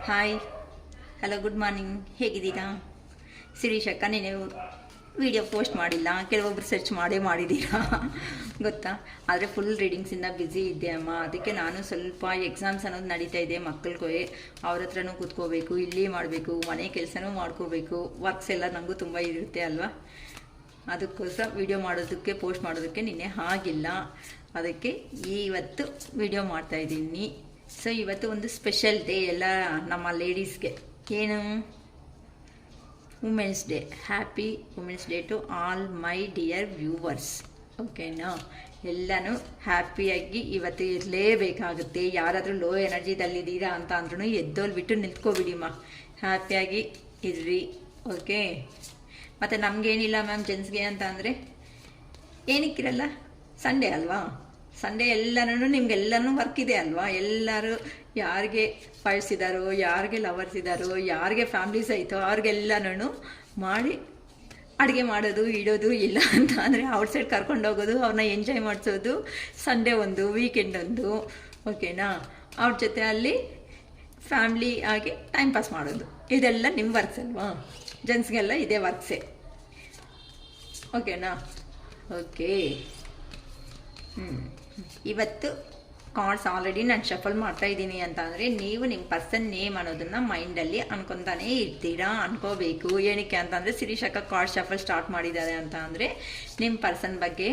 Hi, hello, good morning. ಹೇಗಿದ್ದೀರಾ? ಶಿರೀಷ್ ಅಕ್ಕ, ನೀನು ವಿಡಿಯೋ ಪೋಸ್ಟ್ ಮಾಡಿಲ್ಲ. ಕೆಲವೊಬ್ರು ಸರ್ಚ್ ಮಾಡಿದ್ದೀರಾ ಗೊತ್ತಾ. ಆದರೆ ಫುಲ್ ರೀಡಿಂಗ್ಸಿಂದ ಬ್ಯುಸಿ ಇದ್ದೆ ಅಮ್ಮ. ಅದಕ್ಕೆ ನಾನು ಸ್ವಲ್ಪ ಎಕ್ಸಾಮ್ಸ್ ಅನ್ನೋದು ನಡೀತಾ ಇದೆ ಮಕ್ಕಳಿಗೆ. ಅವ್ರ ಹತ್ರನೂ ಕೂತ್ಕೋಬೇಕು, ಇಲ್ಲಿ ಮಾಡಬೇಕು, ಮನೆ ಕೆಲಸನೂ ಮಾಡ್ಕೋಬೇಕು. ವರ್ಕ್ಸ್ ಎಲ್ಲ ನನಗೂ ತುಂಬ ಇರುತ್ತೆ ಅಲ್ವಾ. ಅದಕ್ಕೋಸ್ಕರ ವಿಡಿಯೋ ಮಾಡೋದಕ್ಕೆ, ಪೋಸ್ಟ್ ಮಾಡೋದಕ್ಕೆ ನಿನ್ನೆ ಆಗಿಲ್ಲ. ಅದಕ್ಕೆ ಇವತ್ತು ವಿಡಿಯೋ ಮಾಡ್ತಾಯಿದ್ದೀನಿ. ಸೊ ಇವತ್ತು ಒಂದು ಸ್ಪೆಷಲ್ ಡೇ ಎಲ್ಲ ನಮ್ಮ ಲೇಡೀಸ್ಗೆ. ಏನು? Women's day. Happy women's day to all my dear viewers. ಓಕೆನಾ? ಎಲ್ಲನೂ ಹ್ಯಾಪಿಯಾಗಿ ಇವತ್ತು ಇರಲೇಬೇಕಾಗುತ್ತೆ. ಯಾರಾದರೂ ಲೋ ಎನರ್ಜಿದಲ್ಲಿದ್ದೀರಾ ಅಂತ ಅಂದ್ರೂ ಎದ್ದೋಲ್ಬಿಟ್ಟು ನಿಂತ್ಕೊಬಿಡಿಮ್ಮ. ಹ್ಯಾಪಿಯಾಗಿ ಇರ್ರಿ. ಓಕೆ. ಮತ್ತು ನಮಗೇನಿಲ್ಲ ಮ್ಯಾಮ್ ಜೆಂಟ್ಸ್ಗೆ ಅಂತ ಅಂದರೆ ಏನಕ್ಕಿರಲ್ಲ. ಸಂಡೇ ಅಲ್ವಾ? ಸಂಡೇ ಎಲ್ಲನೂ ನಿಮ್ಗೆಲ್ಲನೂ ವರ್ಕ್ ಇದೆ ಅಲ್ವಾ. ಎಲ್ಲರೂ ಯಾರಿಗೆ ಪಳ್ಸಿದಾರೋ, ಯಾರಿಗೆ ಲವರ್ಸ್ ಇದ್ದಾರೋ, ಯಾರಿಗೆ ಫ್ಯಾಮ್ಲೀಸ್ ಆಯಿತೋ ಅವ್ರಿಗೆಲ್ಲನೂ ಮಾಡಿ ಅಡುಗೆ ಮಾಡೋದು, ಇಡೋದು. ಇಲ್ಲ ಅಂತ ಅಂದರೆ ಔಟ್ಸೈಡ್ ಕರ್ಕೊಂಡೋಗೋದು, ಅವ್ರನ್ನ ಎಂಜಾಯ್ ಮಾಡಿಸೋದು. ಸಂಡೇ ಒಂದು, ವೀಕೆಂಡ್ ಒಂದು. ಓಕೆನಾ? ಅವ್ರ ಜೊತೆ ಅಲ್ಲಿ ಫ್ಯಾಮ್ಲಿ ಆಗಿ ಟೈಮ್ ಪಾಸ್ ಮಾಡೋದು. ಇದೆಲ್ಲ ನಿಮ್ಮ ವರ್ಕ್ಸ್ ಅಲ್ವಾ. ಜೆಂಟ್ಸ್ಗೆಲ್ಲ ಇದೇ ವರ್ಕ್ಸೇ. ಓಕೆನಾ? ಓಕೆ. ಇವತ್ತು ಕಾರ್ಡ್ಸ್ ಆಲ್ರೆಡಿ ನಾನು ಶಫಲ್ ಮಾಡ್ತಾ ಇದ್ದೀನಿ ಅಂತ ಅಂದರೆ ನೀವು ನಿಮ್ಮ ಪರ್ಸನ್ ನೇಮ್ ಅನ್ನೋದನ್ನು ಮೈಂಡಲ್ಲಿ ಅನ್ಕೊತಾನೇ ಇರ್ತೀರಾ. ಅನ್ಕೋಬೇಕು. ಏನಕ್ಕೆ ಅಂತಂದರೆ ಶಿರೀಷ್ ಅಕ್ಕ ಕಾರ್ಡ್ ಶಫಲ್ ಸ್ಟಾರ್ಟ್ ಮಾಡಿದ್ದಾರೆ ಅಂತ ಅಂದರೆ ನಿಮ್ಮ ಪರ್ಸನ್ ಬಗ್ಗೆ,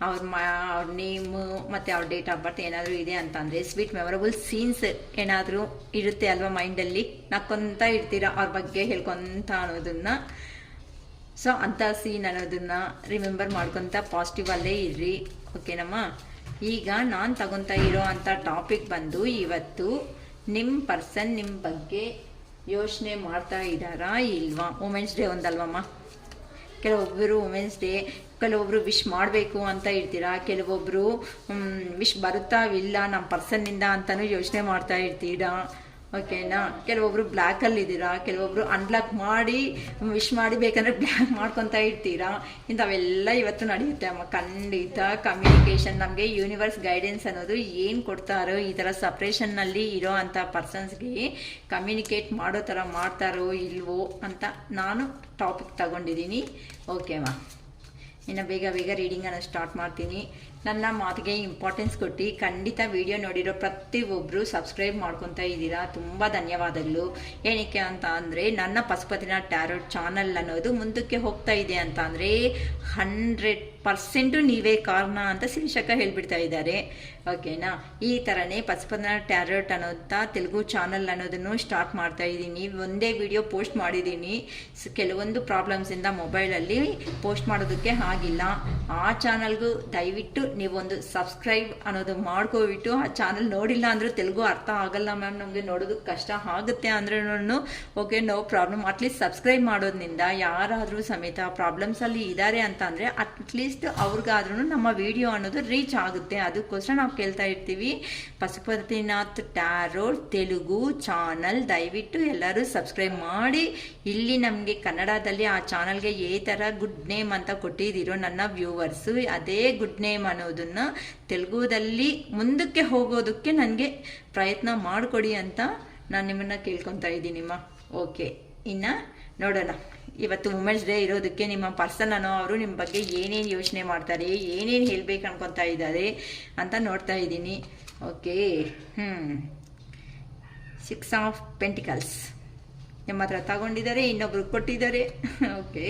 ಅವ್ರ ನೇಮು ಮತ್ತು ಅವ್ರ ಡೇಟ್ ಆಫ್ ಬರ್ತ್ ಏನಾದರೂ ಇದೆ ಅಂತಂದರೆ, ಸ್ವೀಟ್ ಮೆಮೊರಬಲ್ ಸೀನ್ಸ್ ಏನಾದರೂ ಇರುತ್ತೆ ಅಲ್ವಾ ಮೈಂಡಲ್ಲಿ. ನಕ್ಕೊಂತ ಇರ್ತೀರಾ ಅವ್ರ ಬಗ್ಗೆ ಹೇಳ್ಕೊತ ಅನ್ನೋದನ್ನು. ಸೊ ಅಂಥ ಸೀನ್ ಅನ್ನೋದನ್ನು ರಿಮೆಂಬರ್ ಮಾಡ್ಕೊತ ಪಾಸಿಟಿವ್ ಅಲ್ಲೇ ಇರ್ರಿ. ಓಕೆನಮ್ಮ? ಈಗ ನಾನು ತಗೊತಾ ಇರೋ ಅಂಥ ಟಾಪಿಕ್ ಬಂದು, ಇವತ್ತು ನಿಮ್ಮ ಪರ್ಸನ್ ನಿಮ್ಮ ಬಗ್ಗೆ ಯೋಚನೆ ಮಾಡ್ತಾ ಇದ್ದಾರಾ ಇಲ್ವಾ? ವುಮೆನ್ಸ್ ಡೇ ಒಂದಲ್ವಮ್ಮ. ಕೆಲವೊಬ್ಬರು ವುಮೆನ್ಸ್ ಡೇ, ಕೆಲವೊಬ್ಬರು ವಿಶ್ ಮಾಡಬೇಕು ಅಂತ ಇರ್ತೀರಾ. ಕೆಲವೊಬ್ಬರು ವಿಶ್ ಬರುತ್ತಾವಿಲ್ಲ ನಮ್ಮ ಪರ್ಸನ್ನಿಂದ ಅಂತಲೂ ಯೋಚನೆ ಮಾಡ್ತಾ ಇರ್ತೀರಾ. ಓಕೆನಾ? ಕೆಲವೊಬ್ರು ಬ್ಲ್ಯಾಕಲ್ಲಿ ಇದ್ದೀರಾ, ಕೆಲವೊಬ್ರು ಅನ್ಬ್ಲಾಕ್ ಮಾಡಿ ವಿಶ್ ಮಾಡಿ ಬೇಕಂದ್ರೆ ಬ್ಲ್ಯಾಕ್ ಮಾಡ್ಕೊತಾ ಇರ್ತೀರಾ. ಇಂಥವೆಲ್ಲ ಇವತ್ತು ನಡೆಯುತ್ತೆ ಅಮ್ಮ. ಖಂಡಿತ ಕಮ್ಯುನಿಕೇಷನ್ ನಮಗೆ ಯೂನಿವರ್ಸ್ ಗೈಡೆನ್ಸ್ ಅನ್ನೋದು ಏನು ಕೊಡ್ತಾರೋ, ಈ ಥರ ಸಪ್ರೇಷನ್ನಲ್ಲಿ ಇರೋ ಅಂಥ ಪರ್ಸನ್ಸ್ಗೆ ಕಮ್ಯುನಿಕೇಟ್ ಮಾಡೋ ಥರ ಮಾಡ್ತಾರೋ ಇಲ್ವೋ ಅಂತ ನಾನು ಟಾಪಿಕ್ ತಗೊಂಡಿದ್ದೀನಿ. ಓಕೆಮ್ಮ, ಇನ್ನು ಬೇಗ ಬೇಗ ರೀಡಿಂಗನ್ನು ಸ್ಟಾರ್ಟ್ ಮಾಡ್ತೀನಿ. ನನ್ನ ಮಾತಿಗೆ ಇಂಪಾರ್ಟೆನ್ಸ್ ಕೊಟ್ಟು ಖಂಡಿತ ವಿಡಿಯೋ ನೋಡಿರೋ ಪ್ರತಿಯೊಬ್ಬರು ಸಬ್ಸ್ಕ್ರೈಬ್ ಮಾಡ್ಕೊತಾ ಇದ್ದೀರಾ. ತುಂಬ ಧನ್ಯವಾದಗಳು. ಏನಕ್ಕೆ ಅಂತ ಅಂದರೆ ನನ್ನ ಪಶುಪತಿನ ಟ್ಯಾರೋಟ್ ಚಾನಲ್ ಅನ್ನೋದು ಮುಂದಕ್ಕೆ ಹೋಗ್ತಾ ಇದೆ ಅಂತ ಅಂದರೆ 100% ನೀವೇ ಕಾರಣ ಅಂತ ಶಿರೀಷಕ್ಕ ಹೇಳ್ಬಿಡ್ತಾ ಇದ್ದಾರೆ. ಓಕೆನಾ? ಈ ಥರನೇ ಪಶುಪತಿನ ಟ್ಯಾರೋಟ್ ಅನ್ನೋಂಥ ತೆಲುಗು ಚಾನಲ್ ಅನ್ನೋದನ್ನು ಸ್ಟಾರ್ಟ್ ಮಾಡ್ತಾ ಇದ್ದೀನಿ. ಒಂದೇ ವಿಡಿಯೋ ಪೋಸ್ಟ್ ಮಾಡಿದ್ದೀನಿ. ಕೆಲವೊಂದು ಪ್ರಾಬ್ಲಮ್ಸಿಂದ ಮೊಬೈಲಲ್ಲಿ ಪೋಸ್ಟ್ ಮಾಡೋದಕ್ಕೆ ಆಗಿಲ್ಲ. ಆ ಚಾನಲ್ಗೂ ದಯವಿಟ್ಟು ನೀವೊಂದು ಸಬ್ಸ್ಕ್ರೈಬ್ ಅನ್ನೋದು ಮಾಡ್ಕೋಬಿಟ್ಟು, ಆ ಚಾನಲ್ ನೋಡಿಲ್ಲ ಅಂದರೆ ತೆಲುಗು ಅರ್ಥ ಆಗಲ್ಲ ಮ್ಯಾಮ್, ನಮಗೆ ನೋಡೋದಕ್ಕೆ ಕಷ್ಟ ಆಗುತ್ತೆ ಅಂದ್ರೂ okay, no problem. At least subscribe ಮಾಡೋದ್ರಿಂದ ಯಾರಾದರೂ ಸಮೇತ ಪ್ರಾಬ್ಲಮ್ಸಲ್ಲಿ ಇದ್ದಾರೆ ಅಂತ ಅಂದರೆ ಅಟ್ಲೀಸ್ಟ್ ಅವ್ರಿಗಾದ್ರೂ ನಮ್ಮ ವಿಡಿಯೋ ಅನ್ನೋದು ರೀಚ್ ಆಗುತ್ತೆ. ಅದಕ್ಕೋಸ್ಕರ ನಾವು ಕೇಳ್ತಾ ಇರ್ತೀವಿ. ಪಶುಪತಿನಾಥ್ ಟ್ಯಾರೋಟ್ ತೆಲುಗು ಚಾನಲ್ ದಯವಿಟ್ಟು ಎಲ್ಲರೂ ಸಬ್ಸ್ಕ್ರೈಬ್ ಮಾಡಿ. ಇಲ್ಲಿ ನಮಗೆ ಕನ್ನಡದಲ್ಲಿ ಆ ಚಾನಲ್ಗೆ ಈ ಥರ ಗುಡ್ ನೇಮ್ ಅಂತ ಕೊಟ್ಟಿದ್ದೀರೋ ನನ್ನ ವ್ಯೂವರ್ಸು, ಅದೇ ಗುಡ್ ನೇಮ್ ಅನ್ನೋದನ್ನು ತೆಲುಗುದಲ್ಲಿ ಮುಂದಕ್ಕೆ ಹೋಗೋದಕ್ಕೆ ನನಗೆ ಪ್ರಯತ್ನ ಮಾಡಿಕೊಡಿ ಅಂತ ನಾನು ನಿಮ್ಮನ್ನು ಕೇಳ್ಕೊತಾ ಇದ್ದೀನಿಮ್ಮ. ಓಕೆ, ಇನ್ನು ನೋಡೋಣ. ಇವತ್ತು ವುಮೆನ್ಸ್ ಡೇ ಇರೋದಕ್ಕೆ ನಿಮ್ಮ ಪರ್ಸನ್ ಅನ್ನೋ ಅವರು ನಿಮ್ಮ ಬಗ್ಗೆ ಏನೇನು ಯೋಚನೆ ಮಾಡ್ತಾರೆ, ಏನೇನು ಹೇಳಬೇಕು ಅನ್ಕೊತಾ ಇದ್ದಾರೆ ಅಂತ ನೋಡ್ತಾ ಇದ್ದೀನಿ. ಓಕೆ. 6 ಆಫ್ ಪೆಂಟಿಕಲ್ಸ್ ನಿಮ್ಮ ಹತ್ರ ತಗೊಂಡಿದ್ದಾರೆ, ಇನ್ನೊಬ್ರು ಕೊಟ್ಟಿದ್ದಾರೆ. ಓಕೆ.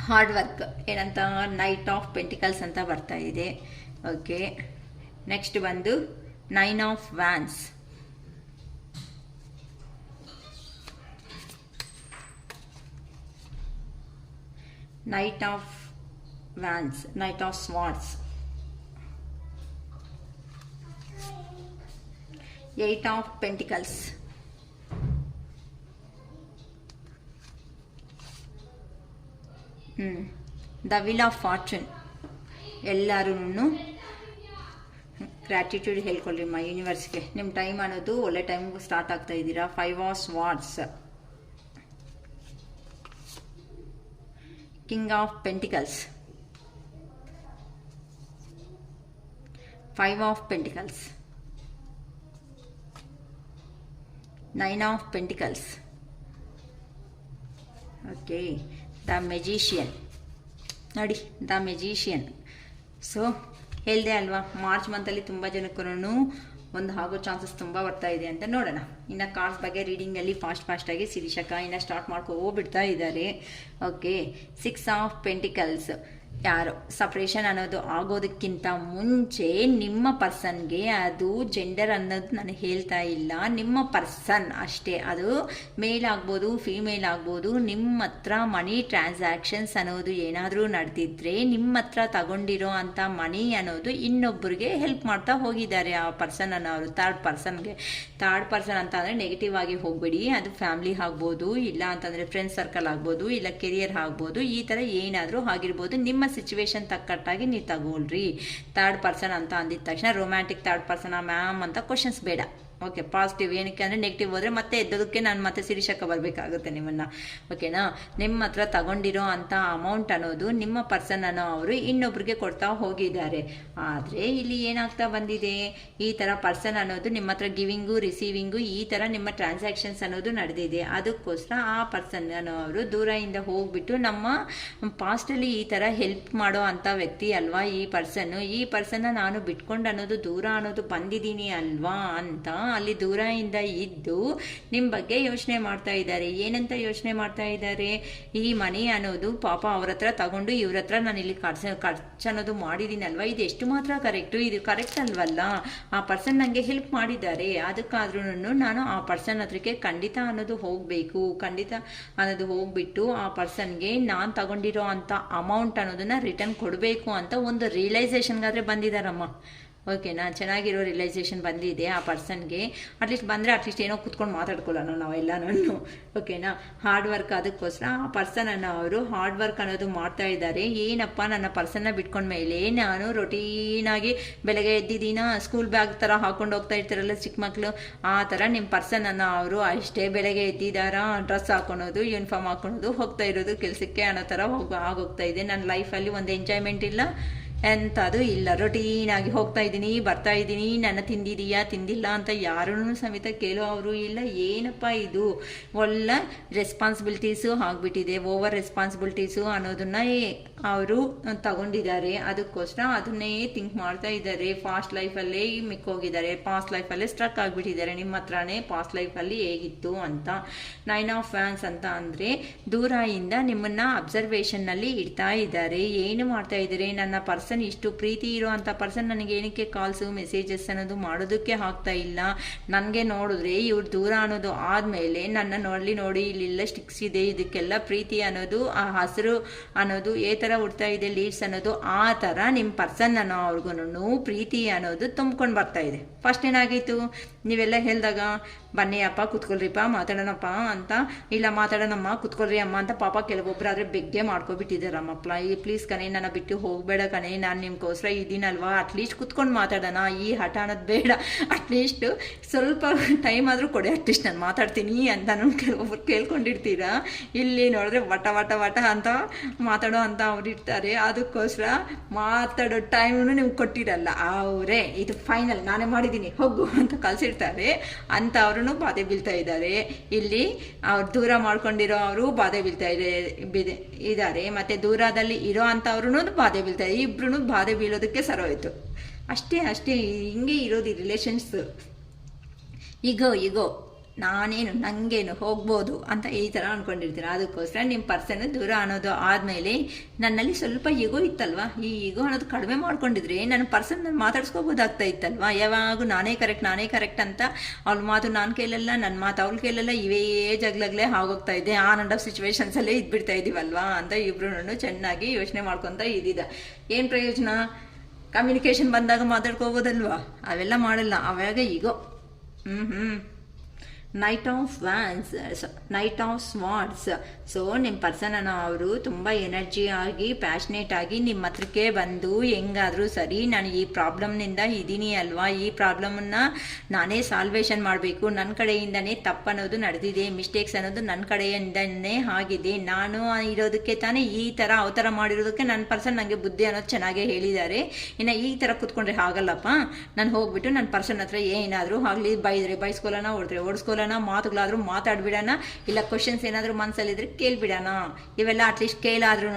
ಹಾರ್ಡ್ ವರ್ಕ್ ಏನಂತ ನೈಟ್ ಆಫ್ ಪೆಂಟಿಕಲ್ಸ್ ಅಂತ ಬರ್ತಾ ಇದೆ. ಓಕೆ. ನೆಕ್ಸ್ಟ್ ಬಂದು 9 of wands. Knight of Wands, Knight of Swords, 8 of Pentacles, The Wheel of Fortune. ಎಲ್ಲರೂ ಗ್ರ್ಯಾಟಿಟ್ಯೂಡ್ ಹೇಳ್ಕೊಳ್ಳಿ ಮಾ ಯೂನಿವರ್ಸ್ಗೆ. ನಿಮ್ಮ ಟೈಮ್ ಅನ್ನೋದು ಒಳ್ಳೆ ಟೈಮ್ಗೆ ಸ್ಟಾರ್ಟ್ ಆಗ್ತಾ ಇದ್ದೀರಾ. 5 of swords, King of Pentacles, 5 of Pentacles, 9 of pentacles. Okay, the magician ನೋಡಿ, ದ ಮೆಜಿಷಿಯನ್. ಸೊ ಹೇಳಿದೆ ಅಲ್ವಾ, ಮಾರ್ಚ್ ಮಂತಲ್ಲಿ ತುಂಬ ಜನಕ್ಕೂ ಒಂದು ಆಗೋ ಚಾನ್ಸಸ್ ತುಂಬ ಬರ್ತಾ ಇದೆ ಅಂತ. ನೋಡೋಣ ಇನ್ನು ಕಾರ್ಡ್ಸ್ ಬಗ್ಗೆ ರೀಡಿಂಗಲ್ಲಿ ಫಾಸ್ಟಾಗಿ ಶಿರೀಷಕ ಇನ್ನು ಸ್ಟಾರ್ಟ್ ಮಾಡ್ಕೊಬಿಡ್ತಾ ಇದ್ದಾರೆ. Okay, 6 of pentacles. ಯಾರು ಸಪ್ರೇಷನ್ ಅನ್ನೋದು ಆಗೋದಕ್ಕಿಂತ ಮುಂಚೆ ನಿಮ್ಮ ಪರ್ಸನ್ಗೆ, ಅದು ಜೆಂಡರ್ ಅನ್ನೋದು ನಾನು ಹೇಳ್ತಾ ಇಲ್ಲ, ನಿಮ್ಮ ಪರ್ಸನ್ ಅಷ್ಟೇ, ಅದು ಮೇಲ್ ಆಗ್ಬೋದು ಫಿಮೇಲ್ ಆಗ್ಬೋದು, ನಿಮ್ಮ ಹತ್ರ ಮನಿ ಟ್ರಾನ್ಸಾಕ್ಷನ್ಸ್ ಅನ್ನೋದು ಏನಾದರೂ ನಡೆದಿದ್ರೆ ನಿಮ್ಮ ಹತ್ರ ತಗೊಂಡಿರೋ ಅಂಥ ಮನಿ ಅನ್ನೋದು ಇನ್ನೊಬ್ಬರಿಗೆ ಹೆಲ್ಪ್ ಮಾಡ್ತಾ ಹೋಗಿದ್ದಾರೆ ಆ ಪರ್ಸನ್ ಅನ್ನೋರು. ಥರ್ಡ್ ಪರ್ಸನ್ ಅಂತ ಅಂದರೆ ನೆಗೆಟಿವ್ ಆಗಿ ಹೋಗಬೇಡಿ, ಅದು ಫ್ಯಾಮಿಲಿ ಆಗ್ಬೋದು, ಇಲ್ಲ ಅಂತಂದರೆ ಫ್ರೆಂಡ್ಸ್ ಸರ್ಕಲ್ ಆಗ್ಬೋದು, ಇಲ್ಲ ಕೆರಿಯರ್ ಆಗ್ಬೋದು, ಈ ಥರ ಏನಾದರೂ ಆಗಿರ್ಬೋದು. ನಿಮ್ಮ ಸಿಚುವೇಶನ್ ತಕ್ಕಟ್ಟಾಗಿ ನೀವು ತಗೊಳ್ರಿ. ಥರ್ಡ್ ಪರ್ಸನ್ ಅಂತ ಅಂದಿದ ತಕ್ಷಣ ರೊಮ್ಯಾಂಟಿಕ್ ಥರ್ಡ್ ಪರ್ಸನ್ ಮ್ಯಾಮ್ ಅಂತ ಕ್ವಶನ್ಸ್ ಬೇಡ. Okay, positive. ಏನಕ್ಕೆ ಅಂದರೆ ನೆಗೆಟಿವ್ ಹೋದರೆ ಮತ್ತೆ ಎದ್ದೋದಕ್ಕೆ ನಾನು ಮತ್ತೆ ಶಿರೀಷಕ ಬರಬೇಕಾಗುತ್ತೆ ನಿಮ್ಮನ್ನು. ಓಕೆನಾ, ನಿಮ್ಮ ಹತ್ರ ತಗೊಂಡಿರೋ ಅಂಥ ಅಮೌಂಟ್ ಅನ್ನೋದು ನಿಮ್ಮ ಪರ್ಸನ್ ಅನ್ನೋ ಅವರು ಇನ್ನೊಬ್ರಿಗೆ ಕೊಡ್ತಾ ಹೋಗಿದ್ದಾರೆ. ಆದರೆ ಇಲ್ಲಿ ಏನಾಗ್ತಾ ಬಂದಿದೆ, ಈ ಥರ ಪರ್ಸನ್ ಅನ್ನೋದು ನಿಮ್ಮ ಹತ್ರ ಗಿವಿಂಗು ರಿಸೀವಿಂಗು ಈ ಥರ ನಿಮ್ಮ ಟ್ರಾನ್ಸಾಕ್ಷನ್ಸ್ ಅನ್ನೋದು ನಡೆದಿದೆ. ಅದಕ್ಕೋಸ್ಕರ ಆ ಪರ್ಸನ್ ಅನ್ನೋ ಅವರು ದೂರದಿಂದ ಹೋಗ್ಬಿಟ್ಟು ನಮ್ಮ ಪಾಸ್ಟಲ್ಲಿ ಈ ಥರ ಹೆಲ್ಪ್ ಮಾಡೋ ಅಂಥ ವ್ಯಕ್ತಿ ಅಲ್ವಾ ಈ ಪರ್ಸನ್ನ ನಾನು ಬಿಟ್ಕೊಂಡು ಅನ್ನೋದು ದೂರ ಅನ್ನೋದು ಬಂದಿದ್ದೀನಿ ಅಲ್ವಾ ಅಂತ ಅಲ್ಲಿ ದೂರದಿಂದ ಇದ್ದು ನಿಮ್ಮ ಬಗ್ಗೆ ಯೋಚನೆ ಮಾಡ್ತಾ ಇದ್ದಾರೆ. ಏನಂತ ಯೋಚನೆ ಮಾಡ್ತಾ ಇದ್ದಾರೆ, ಈ ಮನಿ ಅನ್ನೋದು ಪಾಪ ಅವ್ರ ಹತ್ರ ತಗೊಂಡು ಇವ್ರ ಹತ್ರ ನಾನು ಇಲ್ಲಿ ಖರ್ಚು ಅನ್ನೋದು ಮಾಡಿದ್ದೀನಲ್ವ, ಇದು ಎಷ್ಟು ಮಾತ್ರ ಕರೆಕ್ಟು, ಇದು ಕರೆಕ್ಟ್ ಅಲ್ವಲ್ಲ, ಆ ಪರ್ಸನ್ ನನಗೆ ಹೆಲ್ಪ್ ಮಾಡಿದ್ದಾರೆ, ಅದಕ್ಕಾದ್ರೂ ನಾನು ಆ ಪರ್ಸನ್ ಹತ್ರಕ್ಕೆ ಖಂಡಿತ ಅನ್ನೋದು ಹೋಗ್ಬಿಟ್ಟು ಆ ಪರ್ಸನ್ಗೆ ನಾನು ತಗೊಂಡಿರೋ ಅಂಥ ಅಮೌಂಟ್ ಅನ್ನೋದನ್ನ ರಿಟರ್ನ್ ಕೊಡಬೇಕು ಅಂತ ಒಂದು ರಿಯಲೈಸೇಷನ್ಗಾದ್ರೆ ಬಂದಿದ್ದಾರಮ್ಮ. ಓಕೆನಾ, ಚೆನ್ನಾಗಿರೋ ರಿಯಲೈಸೇಷನ್ ಬಂದಿದೆ ಆ ಪರ್ಸನ್ಗೆ. ಅಟ್ಲೀಸ್ಟ್ ಏನೋ ಕೂತ್ಕೊಂಡು ಮಾತಾಡ್ಕೊಳ್ಳೋಣ ನಾವೆಲ್ಲನೂ. ಓಕೆನಾ, ಹಾರ್ಡ್ ವರ್ಕ್. ಅದಕ್ಕೋಸ್ಕರ ಆ ಪರ್ಸನ್ ಅವರು ಹಾರ್ಡ್ ವರ್ಕ್ ಅನ್ನೋದು ಮಾಡ್ತಾ ಇದ್ದಾರೆ. ಏನಪ್ಪ, ನನ್ನ ಪರ್ಸನ್ನ ಬಿಟ್ಕೊಂಡ್ಮೇಲೆ ನಾನು ರೊಟೀನಾಗಿ ಬೆಳಗ್ಗೆ ಎದ್ದಿದ್ದೀನ, ಸ್ಕೂಲ್ ಬ್ಯಾಗ್ ಥರ ಹಾಕೊಂಡು ಹೋಗ್ತಾ ಇರ್ತಾರಲ್ಲ ಚಿಕ್ಕ ಮಕ್ಕಳು, ಆ ಥರ ನಿಮ್ಮ ಪರ್ಸನ್ ಅವರು ಅಷ್ಟೇ ಬೆಳಗ್ಗೆ ಎದ್ದಿದ್ದಾರಾ, ಡ್ರೆಸ್ ಹಾಕೊಳೋದು, ಯೂನಿಫಾರ್ಮ್ ಹಾಕೊಳೋದು, ಹೋಗ್ತಾ ಇರೋದು ಕೆಲಸಕ್ಕೆ ಅನ್ನೋ ಥರ ಆಗೋಗ್ತಾ ಇದೆ. ನನ್ನ ಲೈಫಲ್ಲಿ ಒಂದು ಎಂಜಾಯ್ಮೆಂಟ್ ಇಲ್ಲ, ಎಂಥದ್ದು ಇಲ್ಲ, ರೊಟೀನಾಗಿ ಹೋಗ್ತಾ ಇದ್ದೀನಿ ಬರ್ತಾ ಇದ್ದೀನಿ. ನನ್ನ ತಿಂದಿಲ್ಲ ಅಂತ ಯಾರೂ ಸಮೇತ ಕೇಳೋವರು ಇಲ್ಲ. ಏನಪ್ಪ ಇದು ಒಳ್ಳೆ ರೆಸ್ಪಾನ್ಸಿಬಿಲಿಟೀಸು ಆಗಿಬಿಟ್ಟಿದೆ, ಓವರ್ ರೆಸ್ಪಾನ್ಸಿಬಿಲಿಟೀಸು ಅನ್ನೋದನ್ನ ಅವರು ತಗೊಂಡಿದ್ದಾರೆ. ಅದಕ್ಕೋಸ್ಕರ ಅದನ್ನೇ ಥಿಂಕ್ ಮಾಡ್ತಾ ಇದ್ದಾರೆ. ಫಾಸ್ಟ್ ಲೈಫಲ್ಲೇ ಮಿಕ್ಕೋಗಿದ್ದಾರೆ, ಪಾಸ್ಟ್ ಲೈಫಲ್ಲೇ ಸ್ಟ್ರಕ್ ಆಗಿಬಿಟ್ಟಿದ್ದಾರೆ. ನಿಮ್ಮ ಹತ್ರನೇ ಪಾಸ್ಟ್ ಲೈಫಲ್ಲಿ ಹೇಗಿತ್ತು ಅಂತ. 9 ಆಫ್ ಫ್ಯಾನ್ಸ್ ಅಂತ ಅಂದರೆ ದೂರದಿಂದ ನಿಮ್ಮನ್ನು ಅಬ್ಸರ್ವೇಷನ್ನಲ್ಲಿ ಇಡ್ತಾ ಇದ್ದಾರೆ. ಏನು ಮಾಡ್ತಾ ಇದ್ದಾರೆ, ನನ್ನ ಪರ್ಸನ್ ಇಷ್ಟು ಪ್ರೀತಿ ಇರೋ ಅಂಥ ಪರ್ಸನ್ ನನಗೆ ಏನಕ್ಕೆ ಕಾಲ್ಸು ಮೆಸೇಜಸ್ ಅನ್ನೋದು ಮಾಡೋದಕ್ಕೆ ಆಗ್ತಾ ಇಲ್ಲ. ನನಗೆ ನೋಡಿದ್ರೆ ಇವ್ರು ದೂರ ಅನ್ನೋದು ಆದಮೇಲೆ ನನ್ನ ನೋಡಿ ಇಲ್ಲೆಲ್ಲ ಸ್ಟಿಕ್ಸ್ ಇದೆ, ಇದಕ್ಕೆಲ್ಲ ಪ್ರೀತಿ ಅನ್ನೋದು, ಆ ಹಸಿರು ಅನ್ನೋದು ಏ ಥರ ಉಡ್ತಾ ಇದೆ, ಲೀಡ್ಸ್ ಅನ್ನೋದು, ಆ ಥರ ನಿಮ್ಮ ಪರ್ಸನ್ ಅನ್ನೋ ಅವ್ರಿಗೂ ಪ್ರೀತಿ ಅನ್ನೋದು ತುಂಬ್ಕೊಂಡು ಬರ್ತಾ ಇದೆ. ಫಸ್ಟ್ ಏನಾಗಿತ್ತು, ನೀವೆಲ್ಲ ಹೇಳಿದಾಗ ಬನ್ನಿ ಅಪ್ಪ ಕೂತ್ಕೊಳ್ರಿಪ್ಪ ಮಾತಾಡೋಣಪ್ಪ ಅಂತ, ಇಲ್ಲ ಮಾತಾಡೋಣಮ್ಮ ಕೂತ್ಕೊಳ್ರಿ ಅಮ್ಮ ಅಂತ ಪಾಪ ಕೆಲವೊಬ್ಬರಾದ್ರೆ ಬೆಗ್ಗೆ ಮಾಡ್ಕೊಬಿಟ್ಟಿದ್ದಾರಮ್ಮ. ಪ್ಲೀಸ್ ಕಣೆ, ನನ್ನ ಬಿಟ್ಟು ಹೋಗಬೇಡ ಕಣೆ, ನಾನು ನಿಮ್ಗೋಸ್ಕರ ಇದ್ದೀನಲ್ವಾ, ಅಟ್ಲೀಸ್ಟ್ ಕೂತ್ಕೊಂಡು ಮಾತಾಡೋಣ, ಈ ಹಠ ಅನ್ನೋದು ಬೇಡ, ಅಟ್ಲೀಸ್ಟ್ ಸ್ವಲ್ಪ ಟೈಮ್ ಆದರೂ ಕೊಡಿ, ಅಟ್ಲೀಸ್ಟ್ ನಾನು ಮಾತಾಡ್ತೀನಿ ಅಂತ ಕೆಲವೊಬ್ರು ಕೇಳ್ಕೊಂಡಿರ್ತೀರಾ. ಇಲ್ಲಿ ನೋಡಿದ್ರೆ ವಟ ಅಂತ ಮಾತಾಡೋ ಅಂತ ಅವ್ರು ಇರ್ತಾರೆ. ಅದಕ್ಕೋಸ್ಕರ ಮಾತಾಡೋ ಟೈಮನ್ನು ನೀವು ಕೊಟ್ಟಿರಲ್ಲ, ಅವರೇ ಇದು ಫೈನಲ್ ನಾನೇ ಮಾಡಿದ್ದೀನಿ ಹೋಗು ಅಂತ ಕಳಿಸಿರ್ತಾರೆ ಅಂತ ಅವ್ರೂ ಬಾಧೆ ಬೀಳ್ತಾ ಇದ್ದಾರೆ. ಇಲ್ಲಿ ಅವ್ರು ದೂರ ಮಾಡ್ಕೊಂಡಿರೋ ಅವರು ಬಾಧೆ ಬೀಳ್ತಾ ಇದ್ದಾರೆ, ಮತ್ತು ದೂರದಲ್ಲಿ ಇರೋ ಅಂಥವ್ರೂ ಬಾಧೆ ಬೀಳ್ತಾ ಇದೆ. ಇಬ್ರು ಬಾಧೆ ಬೀಳೋದಕ್ಕೆ ಸರೋಯ್ತು. ಅಷ್ಟೇ ಹಿಂಗೆ ಇರೋದು ರಿಲೇಷನ್ಸ್. ಈಗೋ ನಾನೇನು ನನಗೇನು ಹೋಗ್ಬೋದು ಅಂತ ಈ ಥರ ಅಂದ್ಕೊಂಡಿರ್ತೀರ. ಅದಕ್ಕೋಸ್ಕರ ನಿಮ್ಮ ಪರ್ಸನ್ ದೂರ ಅನ್ನೋದು ಆದಮೇಲೆ ನನ್ನಲ್ಲಿ ಸ್ವಲ್ಪ ಈಗೋ ಇತ್ತಲ್ವ, ಈ ಈಗೋ ಅನ್ನೋದು ಕಡಿಮೆ ಮಾಡ್ಕೊಂಡಿದ್ರೆ ನನ್ನ ಪರ್ಸನ್ ನಾನು ಮಾತಾಡ್ಸ್ಕೋಬೋದಾಗ್ತಾ ಇತ್ತಲ್ವ. ಯಾವಾಗೂ ನಾನೇ ಕರೆಕ್ಟ್ ಅಂತ ಅವ್ಳ ಮಾತು ನಾನು ಕೇಳಲ್ಲ, ನನ್ನ ಮಾತು ಅವ್ಳು ಕೇಳಲ್ಲ, ಇವೇ ಜಗ್ಲಗ್ಲೇ ಆಗೋಗ್ತಾ ಇದೆ. ಆ ನಂಡ್ ಆಫ್ ಸಿಚುವೇಶನ್ಸಲ್ಲೇ ಇದ್ಬಿಡ್ತಾ ಇದ್ದೀವಲ್ವಾ ಅಂತ ಇಬ್ರು ಚೆನ್ನಾಗಿ ಯೋಚನೆ ಮಾಡ್ಕೊತ ಇದ್ದಿದ್ದ. ಏನು ಪ್ರಯೋಜನ, ಕಮ್ಯುನಿಕೇಷನ್ ಬಂದಾಗ ಮಾತಾಡ್ಕೋಬೋದಲ್ವಾ, ಅವೆಲ್ಲ ಮಾಡಲ್ಲ. ಅವಾಗ ಈಗೋ ನೈಟ್ ಆಫ್ ಸ್ವಾರ್ಡ್ಸ್. ಸೊ ನಿಮ್ಮ ಪರ್ಸನ್ ಅವರು ತುಂಬ ಎನರ್ಜಿ ಆಗಿ ಪ್ಯಾಷನೇಟ್ ಆಗಿ ನಿಮ್ಮ ಹತ್ರಕ್ಕೆ ಬಂದು ಹೆಂಗಾದರೂ ಸರಿ ನಾನು ಈ ಪ್ರಾಬ್ಲಮ್ನಿಂದ ಇದ್ದೀನಿ ಅಲ್ವಾ, ಈ ಪ್ರಾಬ್ಲಮನ್ನು ನಾನೇ ಸಾಲ್ವೇಷನ್ ಮಾಡಬೇಕು, ನನ್ನ ಕಡೆಯಿಂದನೇ ತಪ್ಪನ್ನೋದು ನಡೆದಿದೆ, ಮಿಸ್ಟೇಕ್ಸ್ ಅನ್ನೋದು ನನ್ನ ಕಡೆಯಿಂದನೇ ಆಗಿದೆ, ನಾನು ಇರೋದಕ್ಕೆ ತಾನೇ ಈ ಥರ ಅವತಾರ ಮಾಡಿರೋದಕ್ಕೆ ನನ್ನ ಪರ್ಸನ್ ನನಗೆ ಬುದ್ಧಿ ಅನ್ನೋದು ಚೆನ್ನಾಗೇ ಹೇಳಿದ್ದಾರೆ. ಇನ್ನು ಈ ಥರ ಕೂತ್ಕೊಂಡ್ರೆ ಆಗಲ್ಲಪ್ಪ, ನಾನು ಹೋಗ್ಬಿಟ್ಟು ನನ್ನ ಪರ್ಸನ್ ಹತ್ರ ಏನಾದರೂ ಆಗಲಿ ಬೈಸ್ಕೊಳ್ಳೋಣ, ಓಡಿಸ್ಕೊಳ್ಳೋಣ ಕೂತ್ಕೊಳ್ಳೋಣ, ಮಾತುಗಳಾದರೂ ಮಾತಾಡ್ಬಿಡೋಣ, ಇಲ್ಲ ಕ್ವಶನ್ಸ್ ಏನಾದರೂ ಮನಸ್ಸಲ್ಲಿದ್ರೆ ಕೇಳ್ಬಿಡೋಣ. ಇವೆಲ್ಲ ಅಟ್ಲೀಸ್ಟ್ ಕೇಳಾದ್ರೂ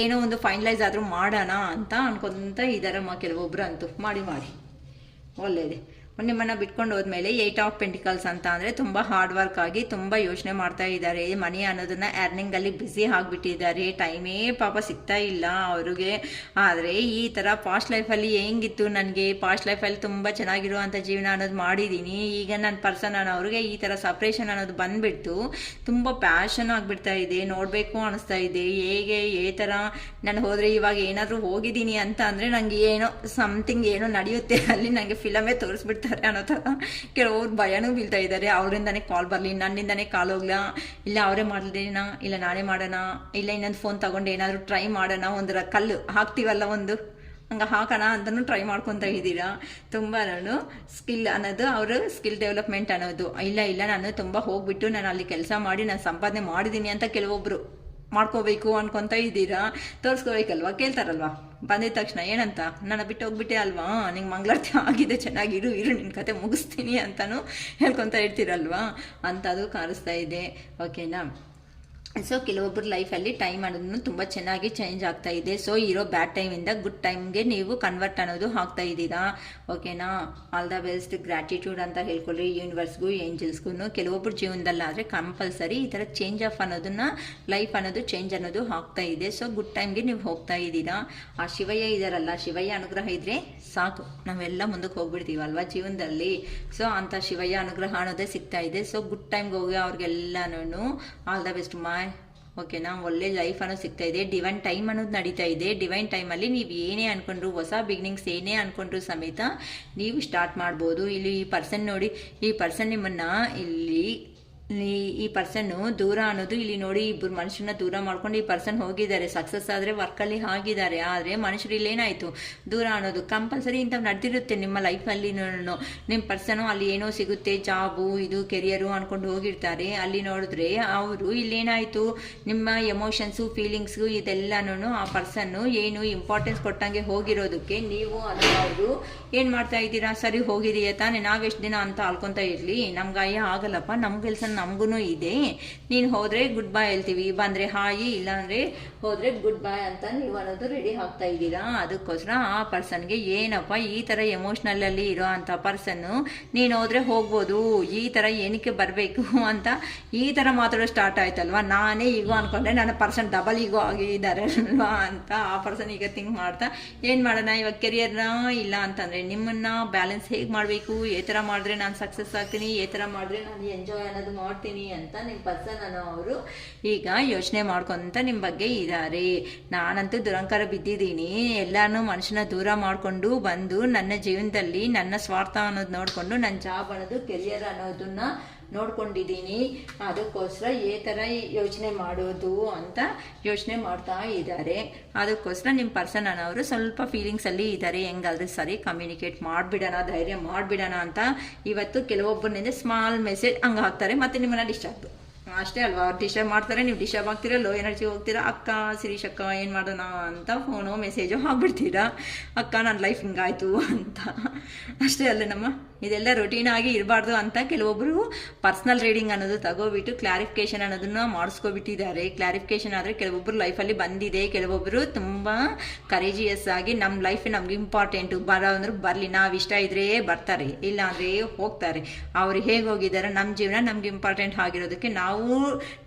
ಏನೋ ಒಂದು ಫೈನಲೈಸ್ ಆದರೂ ಮಾಡೋಣ ಅಂತ ಅನ್ಕೊಂತ ಇದ್ದಾರಮ್ಮ ಕೆಲವೊಬ್ರು ಅಂತೂ. ಮಾಡಿ ಒಳ್ಳೆಯದೇ. ನಿಮ್ಮನ್ನು ಬಿಟ್ಕೊಂಡು ಹೋದ್ಮೇಲೆ 8 ಆಫ್ ಪೆಂಟಿಕಲ್ಸ್ ಅಂತ ಅಂದರೆ ತುಂಬ ಹಾರ್ಡ್ ವರ್ಕ್ ಆಗಿ ತುಂಬ ಯೋಚನೆ ಮಾಡ್ತಾ ಇದ್ದಾರೆ. ಮನಿ ಅನ್ನೋದನ್ನ ಅರ್ನಿಂಗಲ್ಲಿ ಬ್ಯುಸಿ ಆಗಿಬಿಟ್ಟಿದ್ದಾರೆ. ಟೈಮೇ ಪಾಪ ಸಿಗ್ತಾ ಇಲ್ಲ ಅವ್ರಿಗೆ. ಆದರೆ ಈ ಥರ ಪಾಸ್ಟ್ ಲೈಫಲ್ಲಿ ಹೆಂಗಿತ್ತು, ನನಗೆ ಪಾಸ್ಟ್ ಲೈಫಲ್ಲಿ ತುಂಬ ಚೆನ್ನಾಗಿರುವಂಥ ಜೀವನ ಅನ್ನೋದು ಮಾಡಿದ್ದೀನಿ. ಈಗ ನನ್ನ ಪರ್ಸನ್ ಅನ್ನೋರಿಗೆ ಈ ಥರ ಸಪ್ರೇಷನ್ ಅನ್ನೋದು ಬಂದುಬಿಡ್ತು. ತುಂಬ ಪ್ಯಾಷನ್ ಆಗಿಬಿಡ್ತಾ ಇದೆ. ನೋಡಬೇಕು ಅನ್ನಿಸ್ತಾ ಇದೆ ಹೇಗೆ ಈ ಥರ ನಾನು ಹೋದರೆ, ಇವಾಗ ಏನಾದರೂ ಹೋಗಿದ್ದೀನಿ ಅಂತ ಅಂದರೆ ನನಗೆ ಏನೋ ಸಮಥಿಂಗ್ ಏನೋ ನಡೆಯುತ್ತೆ ಅಲ್ಲಿ, ನನಗೆ ಫಿಲಮೇ ತೋರಿಸ್ಬಿಡ್ತು ಅನ್ನೋ ಥರ ಕೆಲವ್ರು ಭಯನೂ ಬೀಳ್ತಾ ಇದ್ದಾರೆ. ಅವರಿಂದನೇ ಕಾಲ್ ಬರಲಿ, ನನ್ನಿಂದನೇ ಕಾಲ್ ಹೋಗ್ಲಾ, ಇಲ್ಲ ಅವರೇ ಮಾಡಲಿನ, ಇಲ್ಲ ನಾನೇ ಮಾಡೋಣ, ಇಲ್ಲ ಇನ್ನೊಂದು ಫೋನ್ ತಗೊಂಡು ಏನಾದರೂ ಟ್ರೈ ಮಾಡೋಣ, ಒಂದರ ಕಲ್ಲು ಹಾಕ್ತೀವಲ್ಲ ಒಂದು ಹಂಗೆ ಹಾಕೋಣ ಅಂತಲೂ ಟ್ರೈ ಮಾಡ್ಕೊತಾ ಇದ್ದೀರಾ. ತುಂಬ ಸ್ಕಿಲ್ ಅನ್ನೋದು, ಅವರು ಸ್ಕಿಲ್ ಡೆವಲಪ್ಮೆಂಟ್ ಅನ್ನೋದು, ಇಲ್ಲ ನಾನು ತುಂಬ ಹೋಗ್ಬಿಟ್ಟು ನಾನು ಅಲ್ಲಿ ಕೆಲಸ ಮಾಡಿ ನಾನು ಸಂಪಾದನೆ ಮಾಡಿದ್ದೀನಿ ಅಂತ ಕೆಲವೊಬ್ಬರು ಮಾಡ್ಕೋಬೇಕು ಅನ್ಕೊತ ಇದ್ದೀರಾ. ತೋರಿಸ್ಕೋಬೇಕಲ್ವಾ, ಕೇಳ್ತಾರಲ್ವಾ ಬಂದಿದ ತಕ್ಷಣ ಏನಂತ, ನನ್ನ ಬಿಟ್ಟು ಹೋಗ್ಬಿಟ್ಟೆ ಅಲ್ವಾ, ನಿಂಗೆ ಮಂಗಳಾರತಿ ಆಗಿದೆ, ಚೆನ್ನಾಗಿರು ನಿನ್ನ ಕತೆ ಮುಗಿಸ್ತೀನಿ ಅಂತಲೂ ಹೇಳ್ಕೊತ ಇರ್ತೀರಲ್ವಾ, ಅಂಥದ್ದು ಕಾಣಿಸ್ತಾ ಇದೆ. ಓಕೆನಾ. ಸೊ ಕೆಲವೊಬ್ಬರು ಲೈಫಲ್ಲಿ ಟೈಮ್ ಅನ್ನೋದನ್ನು ತುಂಬ ಚೆನ್ನಾಗಿ ಚೇಂಜ್ ಆಗ್ತಾ ಇದೆ. ಸೊ ಇರೋ ಬ್ಯಾಡ್ ಟೈಮಿಂದ ಗುಡ್ ಟೈಮ್ಗೆ ನೀವು ಕನ್ವರ್ಟ್ ಅನ್ನೋದು ಆಗ್ತಾ ಇದ್ದೀರಾ. ಓಕೆನಾ. ಆಲ್ ದ ಬೆಸ್ಟ್, ಗ್ರ್ಯಾಟಿಟ್ಯೂಡ್ ಅಂತ ಹೇಳ್ಕೊಳ್ರಿ ಯೂನಿವರ್ಸ್ಗೂ ಏಂಜಲ್ಸ್ಗೂ. ಕೆಲವೊಬ್ಬರು ಜೀವನದಲ್ಲಾದರೆ ಕಂಪಲ್ಸರಿ ಈ ಥರ ಚೇಂಜ್ ಆಫ್ ಅನ್ನೋದನ್ನು, ಲೈಫ್ ಅನ್ನೋದು ಚೇಂಜ್ ಅನ್ನೋದು ಆಗ್ತಾ ಇದೆ. ಸೊ ಗುಡ್ ಟೈಮ್ಗೆ ನೀವು ಹೋಗ್ತಾ ಇದ್ದೀರಾ. ಆ ಶಿವಯ್ಯ ಇದ್ದಾರಲ್ಲ, ಶಿವಯ್ಯ ಅನುಗ್ರಹ ಇದ್ದರೆ ಸಾಕು, ನಾವೆಲ್ಲ ಮುಂದಕ್ಕೆ ಹೋಗ್ಬಿಡ್ತೀವಲ್ವ ಜೀವನದಲ್ಲಿ. ಸೊ ಅಂಥ ಶಿವಯ್ಯ ಅನುಗ್ರಹ ಅನ್ನೋದೇ ಸಿಗ್ತಾ ಇದೆ. ಸೊ ಗುಡ್ ಟೈಮ್ಗೆ ಹೋಗಿ ಅವ್ರಿಗೆಲ್ಲನೂ ಆಲ್ ದ ಬೆಸ್ಟ್ ಓಕೆನಾ. ಒಳ್ಳೆ ಲೈಫ್ ಅನ್ನೋದು ಸಿಗ್ತಾ ಇದೆ. ಡಿವೈನ್ ಟೈಮ್ ಅನ್ನೋದು ನಡೀತಾ ಇದೆ. ಡಿವೈನ್ ಟೈಮಲ್ಲಿ ನೀವು ಏನೇ ಅನ್ಕೊಂಡ್ರು, ಹೊಸ ಬಿಗಿನಿಂಗ್ಸ್ ಏನೇ ಅನ್ಕೊಂಡ್ರು ಸಮೇತ ನೀವು ಸ್ಟಾರ್ಟ್ ಮಾಡ್ಬೋದು. ಇಲ್ಲಿ ಈ ಪರ್ಸನ್ ನೋಡಿ, ಈ ಪರ್ಸನ್ ನಿಮ್ಮನ್ನು ಇಲ್ಲಿ ಈ ಪರ್ಸನ್ನು ದೂರ ಅನ್ನೋದು ಇಲ್ಲಿ ನೋಡಿ, ಇಬ್ಬರು ಮನುಷ್ಯನ ದೂರ ಮಾಡ್ಕೊಂಡು ಈ ಪರ್ಸನ್ ಹೋಗಿದ್ದಾರೆ. ಸಕ್ಸಸ್ ಆದರೆ ವರ್ಕಲ್ಲಿ ಆಗಿದ್ದಾರೆ. ಆದರೆ ಮನುಷ್ಯರು ಇಲ್ಲೇನಾಯಿತು, ದೂರ ಅನ್ನೋದು ಕಂಪಲ್ಸರಿ ಇಂಥವು ನಡೆದಿರುತ್ತೆ ನಿಮ್ಮ ಲೈಫಲ್ಲಿ. ನಿಮ್ಮ ಪರ್ಸನು ಅಲ್ಲಿ ಏನೋ ಸಿಗುತ್ತೆ, ಜಾಬು ಇದು ಕೆರಿಯರು ಅಂದ್ಕೊಂಡು ಹೋಗಿರ್ತಾರೆ. ಅಲ್ಲಿ ನೋಡಿದ್ರೆ ಅವರು ಇಲ್ಲೇನಾಯಿತು, ನಿಮ್ಮ ಎಮೋಷನ್ಸು ಫೀಲಿಂಗ್ಸು ಇದೆಲ್ಲನೂ ಆ ಪರ್ಸನ್ನು ಏನು ಇಂಪಾರ್ಟೆನ್ಸ್ ಕೊಟ್ಟಂಗೆ ಹೋಗಿರೋದಕ್ಕೆ ನೀವು ಅನ್ನೋರು ಏನು ಮಾಡ್ತಾ ಇದ್ದೀರಾ, ಸರಿ ಹೋಗಿದೆಯಾ ತಾನೇ, ನಾವೆಷ್ಟು ದಿನ ಅಂತ ಅಳ್ಕೊತಾ ಇರಲಿ, ನಮ್ಗಾಯ ಆಗಲ್ಲಪ್ಪ, ನಮ್ಮ ಕೆಲಸ ನಮಗೂ ಇದೆ, ನೀನು ಹೋದರೆ ಗುಡ್ ಬಾಯ್ ಹೇಳ್ತೀವಿ, ಬಂದರೆ ಹಾಯಿ, ಇಲ್ಲಾಂದರೆ ಹೋದರೆ ಗುಡ್ ಬಾಯ್ ಅಂತ ನೀವು ಅನ್ನೋದು ರೆಡಿ ಆಗ್ತಾ ಇದ್ದೀರಾ. ಅದಕ್ಕೋಸ್ಕರ ಆ ಪರ್ಸನ್ಗೆ ಏನಪ್ಪ ಈ ಥರ ಎಮೋಷ್ನಲಲ್ಲಿ ಇರೋ ಅಂಥ ಪರ್ಸನ್ನು ನೀನು ಹೋದರೆ ಹೋಗ್ಬೋದು, ಈ ಥರ ಏನಕ್ಕೆ ಬರಬೇಕು ಅಂತ ಈ ಥರ ಮಾತಾಡೋ ಸ್ಟಾರ್ಟ್ ಆಯ್ತಲ್ವ. ನಾನೇ ಈಗೋ ಅಂದ್ಕೊಂಡೆ ನನ್ನ ಪರ್ಸನ್ ಡಬಲ್ ಈಗೋ ಆಗಿದ್ದಾರೆ ಅಲ್ವಾ ಅಂತ ಆ ಪರ್ಸನ್ ಈಗ ಥಿಂಕ್ ಮಾಡ್ತಾ ಏನು ಮಾಡೋಣ ಇವಾಗ ಕೆರಿಯರ್ನ, ಇಲ್ಲ ಅಂತಂದರೆ ನಿಮ್ಮನ್ನು ಬ್ಯಾಲೆನ್ಸ್ ಹೇಗೆ ಮಾಡಬೇಕು, ಈ ಥರ ಮಾಡಿದ್ರೆ ನಾನು ಸಕ್ಸಸ್ ಆಗ್ತೀನಿ, ಈ ಥರ ಮಾಡಿದ್ರೆ ನಾನು ಎಂಜಾಯ್ ಅನ್ನೋದು ಮಾಡ್ತೀನಿ ಅಂತ ನಿಮ್ಮ ಪರ್ಸನ್ ಅನ್ನೋರು ಈಗ ಯೋಚನೆ ಮಾಡ್ಕೊಂತ ನಿಮ್ಮ ಬಗ್ಗೆ ಇದ್ದಾರೆ. ನಾನಂತೂ ದುರಂಕಾರ ಬಿದ್ದಿದ್ದೀನಿ, ಎಲ್ಲಾನು ಮನುಷ್ಯನ ದೂರ ಮಾಡಿಕೊಂಡು ಬಂದು ನನ್ನ ಜೀವನದಲ್ಲಿ ನನ್ನ ಸ್ವಾರ್ಥ ಅನ್ನೋದು ನೋಡಿಕೊಂಡು ನನ್ನ ಜಾಬ್ ಅನ್ನೋದು ಕೆರಿಯರ್ ಅನ್ನೋದನ್ನ ನೋಡ್ಕೊಂಡಿದ್ದೀನಿ. ಅದಕ್ಕೋಸ್ಕರ ಈ ಥರ ಯೋಚನೆ ಮಾಡೋದು ಅಂತ ಯೋಚನೆ ಮಾಡ್ತಾ ಇದ್ದಾರೆ. ಅದಕ್ಕೋಸ್ಕರ ನಿಮ್ಮ ಪರ್ಸನ್ ಅನ್ನೋರು ಸ್ವಲ್ಪ ಫೀಲಿಂಗ್ಸಲ್ಲಿ ಇದ್ದಾರೆ. ಹೆಂಗಾದ್ರೆ ಸರಿ ಕಮ್ಯುನಿಕೇಟ್ ಮಾಡಿಬಿಡೋಣ, ಧೈರ್ಯ ಮಾಡಿಬಿಡೋಣ ಅಂತ ಇವತ್ತು ಕೆಲವೊಬ್ಬರಿಂದ ಸ್ಮಾಲ್ ಮೆಸೇಜ್ ಹಂಗೆ ಹಾಕ್ತಾರೆ, ಮತ್ತು ನಿಮ್ಮನ್ನ ಡಿಸ್ಟರ್ಬ್ ಅಷ್ಟೇ ಅಲ್ವಾ. ಅವ್ರು ಡಿಸ್ಟರ್ಬ್ ಮಾಡ್ತಾರೆ, ನೀವು ಡಿಸ್ಟರ್ಬ್ ಆಗ್ತೀರಾ, ಲೋ ಎನರ್ಜಿ ಹೋಗ್ತೀರಾ, ಅಕ್ಕ ಶಿರೀಷ್ ಅಕ್ಕ ಏನು ಮಾಡೋಣ ಅಂತ ಫೋನು ಮೆಸೇಜು ಹಾಕ್ಬಿಡ್ತೀರಾ, ಅಕ್ಕ ನನ್ನ ಲೈಫ್ ಹಿಂಗಾಯ್ತು ಅಂತ. ಅಷ್ಟೇ ಅಲ್ಲ ನಮ್ಮ ಇದೆಲ್ಲ ರೊಟೀನಾಗಿ ಇರಬಾರ್ದು ಅಂತ ಕೆಲವೊಬ್ಬರು ಪರ್ಸ್ನಲ್ ರೀಡಿಂಗ್ ಅನ್ನೋದು ತಗೋಬಿಟ್ಟು ಕ್ಲಾರಿಫಿಕೇಷನ್ ಅನ್ನೋದನ್ನು ಮಾಡಿಸ್ಕೊಬಿಟ್ಟಿದ್ದಾರೆ. ಕ್ಲಾರಿಫಿಕೇಷನ್ ಆದರೆ ಕೆಲವೊಬ್ಬರು ಲೈಫಲ್ಲಿ ಬಂದಿದೆ, ಕೆಲವೊಬ್ಬರು ತುಂಬ ಕರೇಜಿಯಸ್ ಆಗಿ ನಮ್ಮ ಲೈಫ್ ನಮ್ಗೆ ಇಂಪಾರ್ಟೆಂಟು, ಬರೋಂದ್ರೆ ಬರಲಿ, ನಾವು ಇಷ್ಟ ಇದ್ದರೆ ಬರ್ತಾರೆ, ಇಲ್ಲಾಂದರೆ ಹೋಗ್ತಾರೆ. ಅವ್ರು ಹೇಗೆ ಹೋಗಿದ್ದಾರೆ, ನಮ್ಮ ಜೀವನ ನಮ್ಗೆ ಇಂಪಾರ್ಟೆಂಟ್ ಆಗಿರೋದಕ್ಕೆ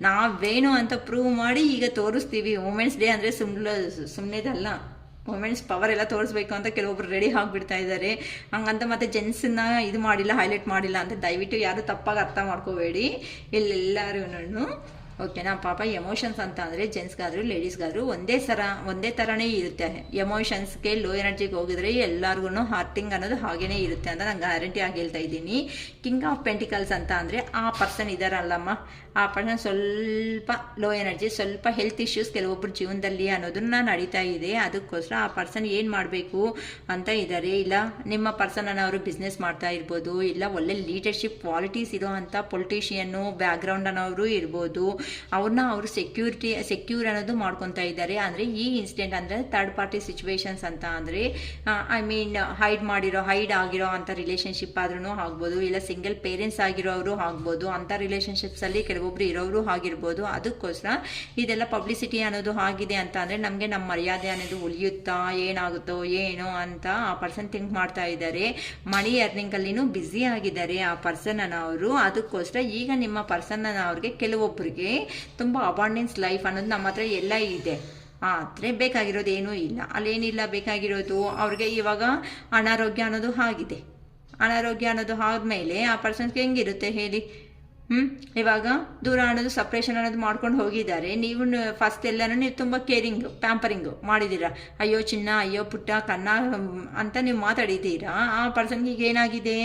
ನಾವೇನು ಅಂತ ಪ್ರೂವ್ ಮಾಡಿ ಈಗ ತೋರಿಸ್ತೀವಿ. ವುಮೆನ್ಸ್ ಡೇ ಅಂದರೆ ಸುಮ್ಮನೆದಲ್ಲ, ವುಮೆನ್ಸ್ ಪವರ್ ಎಲ್ಲ ತೋರಿಸ್ಬೇಕು ಅಂತ ಕೆಲವೊಬ್ರು ರೆಡಿ ಆಗಿಬಿಡ್ತಾ ಇದ್ದಾರೆ. ಹಂಗಂತ ಮತ್ತೆ ಜೆಂಟ್ಸನ್ನ ಇದು ಮಾಡಿಲ್ಲ, ಹೈಲೈಟ್ ಮಾಡಿಲ್ಲ ಅಂತ ದಯವಿಟ್ಟು ಯಾರು ತಪ್ಪಾಗಿ ಅರ್ಥ ಮಾಡ್ಕೋಬೇಡಿ ಇಲ್ಲೆಲ್ಲರೂ. ಓಕೆನಾ. ಪಾಪ ಎಮೋಷನ್ಸ್ ಅಂತ ಅಂದರೆ ಜೆಂಟ್ಸ್ಗಾದರೂ ಲೇಡೀಸ್ಗಾದರೂ ಒಂದೇ ಥರನೇ ಇರುತ್ತೆ. ಎಮೋಷನ್ಸ್ಗೆ ಲೋ ಎನರ್ಜಿಗೆ ಹೋಗಿದ್ರೆ ಎಲ್ಲರಿಗೂ ಹಾರ್ಟಿಂಗ್ ಅನ್ನೋದು ಹಾಗೇ ಇರುತ್ತೆ ಅಂತ ನಾನು ಗ್ಯಾರಂಟಿ ಆಗಿ ಹೇಳ್ತಾ ಇದ್ದೀನಿ. ಕಿಂಗ್ ಆಫ್ ಪೆಂಟಿಕಲ್ಸ್ ಅಂತ ಅಂದರೆ ಆ ಪರ್ಸನ್ ಇದ್ದಾರಲ್ಲಮ್ಮ, ಆ ಪರ್ಸನ್ ಸ್ವಲ್ಪ ಲೋ ಎನರ್ಜಿ, ಸ್ವಲ್ಪ ಹೆಲ್ತ್ ಇಶ್ಯೂಸ್ ಕೆಲವೊಬ್ಬರು ಜೀವನದಲ್ಲಿ ಅನ್ನೋದನ್ನ ನಡೀತಾ ಇದೆ. ಅದಕ್ಕೋಸ್ಕರ ಆ ಪರ್ಸನ್ ಏನು ಮಾಡಬೇಕು ಅಂತ ಇದ್ದಾರೆ. ಇಲ್ಲ ನಿಮ್ಮ ಪರ್ಸನ್ ಅನ್ನೋರು ಬಿಸ್ನೆಸ್ ಮಾಡ್ತಾ ಇರ್ಬೋದು, ಇಲ್ಲ ಒಳ್ಳೆ ಲೀಡರ್ಶಿಪ್ ಕ್ವಾಲಿಟೀಸ್ ಇರೋ ಅಂಥ ಪೊಲಿಟಿಷಿಯನ್ನು ಬ್ಯಾಕ್ಗ್ರೌಂಡ್ ಅನ್ನೋರು ಇರ್ಬೋದು, ಅವ್ರನ್ನ ಅವರು ಸೆಕ್ಯೂರ್ ಅನ್ನೋದು ಮಾಡ್ಕೊತಾ ಇದ್ದಾರೆ. ಅಂದರೆ ಈ ಇನ್ಸಿಡೆಂಟ್ ಅಂದರೆ ಥರ್ಡ್ ಪಾರ್ಟಿ ಸಿಚುವೇಶನ್ಸ್ ಅಂತ ಅಂದರೆ ಐ ಮೀನ್ ಹೈಡ್ ಆಗಿರೋ ಅಂಥ ರಿಲೇಷನ್ಶಿಪ್ ಆದ್ರೂ ಆಗ್ಬೋದು, ಇಲ್ಲ ಸಿಂಗಲ್ ಪೇರೆಂಟ್ಸ್ ಆಗಿರೋರು ಆಗ್ಬೋದು, ಅಂಥ ರಿಲೇಷನ್ಶಿಪ್ಸಲ್ಲಿ ಕೆಲವೊಬ್ರು ಇರೋರು ಆಗಿರ್ಬೋದು. ಅದಕ್ಕೋಸ್ಕರ ಇದೆಲ್ಲ ಪಬ್ಲಿಸಿಟಿ ಅನ್ನೋದು ಆಗಿದೆ ಅಂತ ಅಂದರೆ ನಮಗೆ ನಮ್ಮ ಮರ್ಯಾದೆ ಅನ್ನೋದು ಉಳಿಯುತ್ತಾ ಏನಾಗುತ್ತೋ ಏನೋ ಅಂತ ಆ ಪರ್ಸನ್ ಥಿಂಕ್ ಮಾಡ್ತಾ ಇದ್ದಾರೆ. ಮನಿ ಅರ್ನಿಂಗಲ್ಲಿನೂ ಬ್ಯುಸಿ ಆಗಿದ್ದಾರೆ ಆ ಪರ್ಸನ್ ಅವರು. ಅದಕ್ಕೋಸ್ಕರ ಈಗ ನಿಮ್ಮ ಪರ್ಸನ್ ಅವ್ರಿಗೆ ಕೆಲವೊಬ್ಬರಿಗೆ ತುಂಬ ಅಬಾಂಡೆನ್ಸ್ ಲೈಫ್ ಅನ್ನೋದು ನಮ್ಮ ಹತ್ರ ಎಲ್ಲ ಇದೆ, ಆದರೆ ಬೇಕಾಗಿರೋದು ಏನೂ ಇಲ್ಲ. ಅಲ್ಲೇನಿಲ್ಲ ಬೇಕಾಗಿರೋದು ಅವ್ರಿಗೆ ಇವಾಗ ಅನಾರೋಗ್ಯ ಅನ್ನೋದು ಆಗಿದೆ. ಅನಾರೋಗ್ಯ ಅನ್ನೋದು ಆದಮೇಲೆ ಆ ಪರ್ಸನ್ಗೆ ಹೆಂಗಿರುತ್ತೆ ಹೇಳಿ? ಇವಾಗ ದೂರ ಅನ್ನೋದು ಸಪ್ರೇಷನ್ ಅನ್ನೋದು ಮಾಡ್ಕೊಂಡು ಹೋಗಿದ್ದಾರೆ. ನೀವು ಫಸ್ಟ್ ಎಲ್ಲನೂ ನೀವು ತುಂಬ ಪ್ಯಾಂಪರಿಂಗು ಮಾಡಿದ್ದೀರಾ. ಅಯ್ಯೋ ಚಿನ್ನ, ಅಯ್ಯೋ ಪುಟ್ಟ, ಕನ್ನ ಅಂತ ನೀವು ಮಾತಾಡಿದ್ದೀರಾ. ಆ ಪರ್ಸನ್ಗೆ ಈಗ ಏನಾಗಿದೆ?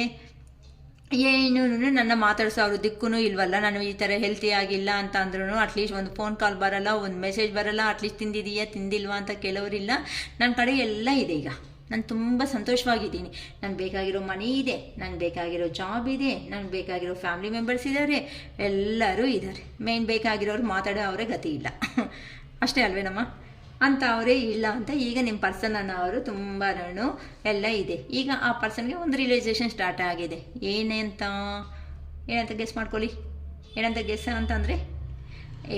ಏನು ನನ್ನ ಮಾತಾಡ್ಸೋ ಅವ್ರ ದಿಕ್ಕೂ ಇಲ್ವಲ್ಲ, ನಾನು ಈ ಥರ ಹೆಲ್ತಿ ಆಗಿಲ್ಲ ಅಂತ ಅಂದ್ರೂ ಅಟ್ಲೀಸ್ಟ್ ಒಂದು ಫೋನ್ ಕಾಲ್ ಬರಲ್ಲ, ಒಂದು ಮೆಸೇಜ್ ಬರಲ್ಲ, ಅಟ್ಲೀಸ್ಟ್ ತಿಂದಿದೀಯಾ ತಿಂದಿಲ್ವಾ ಅಂತ ಕೆಲವರಿಲ್ಲ. ನನ್ನ ಕಡೆ ಎಲ್ಲ ಇದೆ. ಈಗ ನಾನು ತುಂಬ ಸಂತೋಷವಾಗಿದ್ದೀನಿ. ನನಗೆ ಬೇಕಾಗಿರೋ ಮನಿ ಇದೆ, ನನಗೆ ಬೇಕಾಗಿರೋ ಜಾಬ್ ಇದೆ, ನನಗೆ ಬೇಕಾಗಿರೋ ಫ್ಯಾಮಿಲಿ ಮೆಂಬರ್ಸ್ ಇದ್ದಾರೆ, ಎಲ್ಲರೂ ಇದ್ದಾರೆ. ಮೇನ್ ಬೇಕಾಗಿರೋರು ಮಾತಾಡೋ ಅವರೇ ಗತಿ ಇಲ್ಲ ಅಷ್ಟೇ ಅಲ್ವೇನಮ್ಮ ಅಂತ ಅವರೇ ಇಲ್ಲ ಅಂತ ಈಗ ನಿಮ್ಮ ಪರ್ಸನ್ ಅನ್ನೋರು ತುಂಬಾ ಎಲ್ಲ ಇದೆ. ಈಗ ಆ ಪರ್ಸನ್ಗೆ ಒಂದು ರಿಲೇಷನ್ ಸ್ಟಾರ್ಟ್ ಆಗಿದೆ. ಏನಂತ ಗೆಸ್ ಮಾಡ್ಕೊಳ್ಳಿ. ಏನಂತ ಗೆಸ್ ಅಂತಂದರೆ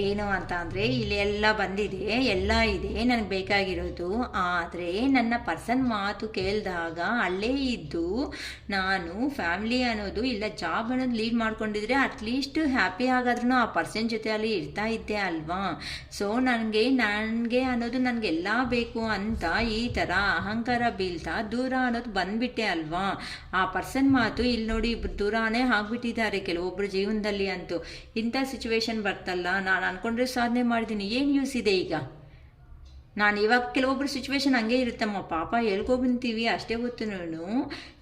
ಏನು ಅಂತ ಅಂದರೆ ಇಲ್ಲಿ ಎಲ್ಲ ಬಂದಿದೆ, ಎಲ್ಲ ಇದೆ, ನನಗೆ ಬೇಕಾಗಿರೋದು. ಆದರೆ ನನ್ನ ಪರ್ಸನ್ ಮಾತು ಕೇಳಿದಾಗ ಅಲ್ಲೇ ಇದ್ದು ನಾನು ಫ್ಯಾಮಿಲಿ ಅನ್ನೋದು ಇಲ್ಲ ಜಾಬ್ ಅನ್ನೋದು ಲೀಡ್ ಮಾಡ್ಕೊಂಡಿದ್ರೆ ಅಟ್ಲೀಸ್ಟ್ ಹ್ಯಾಪಿ ಆಗಾದ್ರೂ ಆ ಪರ್ಸನ್ ಜೊತೆ ಅಲ್ಲಿ ಇರ್ತಾ ಇದ್ದೆ ಅಲ್ವಾ. ಸೊ ನನಗೆ ಅನ್ನೋದು ನನಗೆಲ್ಲ ಬೇಕು ಅಂತ ಈ ಥರ ಅಹಂಕಾರ ಬೀಳ್ತಾ ದೂರ ಅನ್ನೋದು ಬಂದ್ಬಿಟ್ಟೆ ಅಲ್ವಾ. ಆ ಪರ್ಸನ್ ಮಾತು ಇಲ್ಲಿ ನೋಡಿ ದೂರನೇ ಆಗ್ಬಿಟ್ಟಿದ್ದಾರೆ ಕೆಲವೊಬ್ಬರು ಜೀವನದಲ್ಲಿ ಅಂತೂ. ಇಂಥ ಸಿಚುವೇಶನ್ ಬರ್ತಲ್ಲ, ನಾನು ಅನ್ಕೊಂಡ್ರೆ ಸಾಧನೆ ಮಾಡಿದ್ದೀನಿ, ಏನು ಯೂಸ್ ಇದೆ ಈಗ? ನಾನು ಇವಾಗ ಕೆಲವೊಬ್ರು ಸಿಚುವೇಶನ್ ಹಂಗೆ ಇರುತ್ತಮ್ಮ, ಪಾಪ ಹೇಳ್ಕೊಬಂತೀವಿ ಅಷ್ಟೇ ಗೊತ್ತು.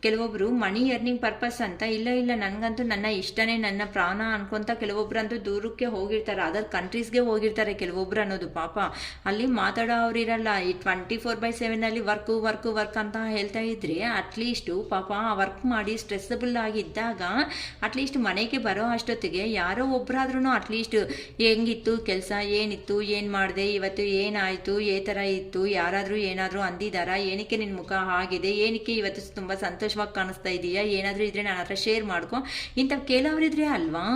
ಕೆಲವೊಬ್ರು ಮನಿ ಅರ್ನಿಂಗ್ ಪರ್ಪಸ್ ಅಂತ ಇಲ್ಲ ನನಗಂತೂ ನನ್ನ ಇಷ್ಟನೇ ನನ್ನ ಪ್ರಾಣ ಅನ್ಕೊಂತ ಕೆಲವೊಬ್ರಂತೂ ದೂರಕ್ಕೆ ಹೋಗಿರ್ತಾರೆ, ಅದರ್ ಕಂಟ್ರೀಸ್ಗೆ ಹೋಗಿರ್ತಾರೆ ಕೆಲವೊಬ್ರು ಅನ್ನೋದು. ಪಾಪ ಅಲ್ಲಿ ಮಾತಾಡೋ ಅವ್ರಿರಲ್ಲ. ಈ 24/7 ವರ್ಕ್ ಅಂತ ಹೇಳ್ತಾ ಇದ್ರೆ ಅಟ್ಲೀಸ್ಟು ಪಾಪ ವರ್ಕ್ ಮಾಡಿ ಸ್ಟ್ರೆಸ್ಸಬಲ್ ಆಗಿದ್ದಾಗ ಅಟ್ಲೀಸ್ಟ್ ಮನೆಗೆ ಬರೋ ಅಷ್ಟೊತ್ತಿಗೆ ಯಾರೋ ಒಬ್ಬರಾದ್ರೂ ಅಟ್ಲೀಸ್ಟ್ ಹೆಂಗಿತ್ತು ಕೆಲಸ, ಏನಿತ್ತು, ಏನು ಮಾಡಿದೆ, ಇವತ್ತು ಏನಾಯಿತು, ಥರ ಇತ್ತು, ಯಾರಾದರೂ ಏನಾದರೂ ಅಂದಿದ್ದಾರಾ, ಏನಕ್ಕೆ ನಿನ್ನ ಮುಖ ಆಗಿದೆ, ಏನಕ್ಕೆ ಇವತ್ತು ತುಂಬ ಸಂತೋಷವಾಗಿ ಕಾಣಿಸ್ತಾ ಇದೆಯಾ, ಏನಾದರೂ ಇದ್ರೆ ನನ್ನ ಹತ್ರ ಶೇರ್ ಮಾಡ್ಕೊ ಇಂಥ ಕೇಳೋರಿದ್ರೆ ಅಲ್ವಾ.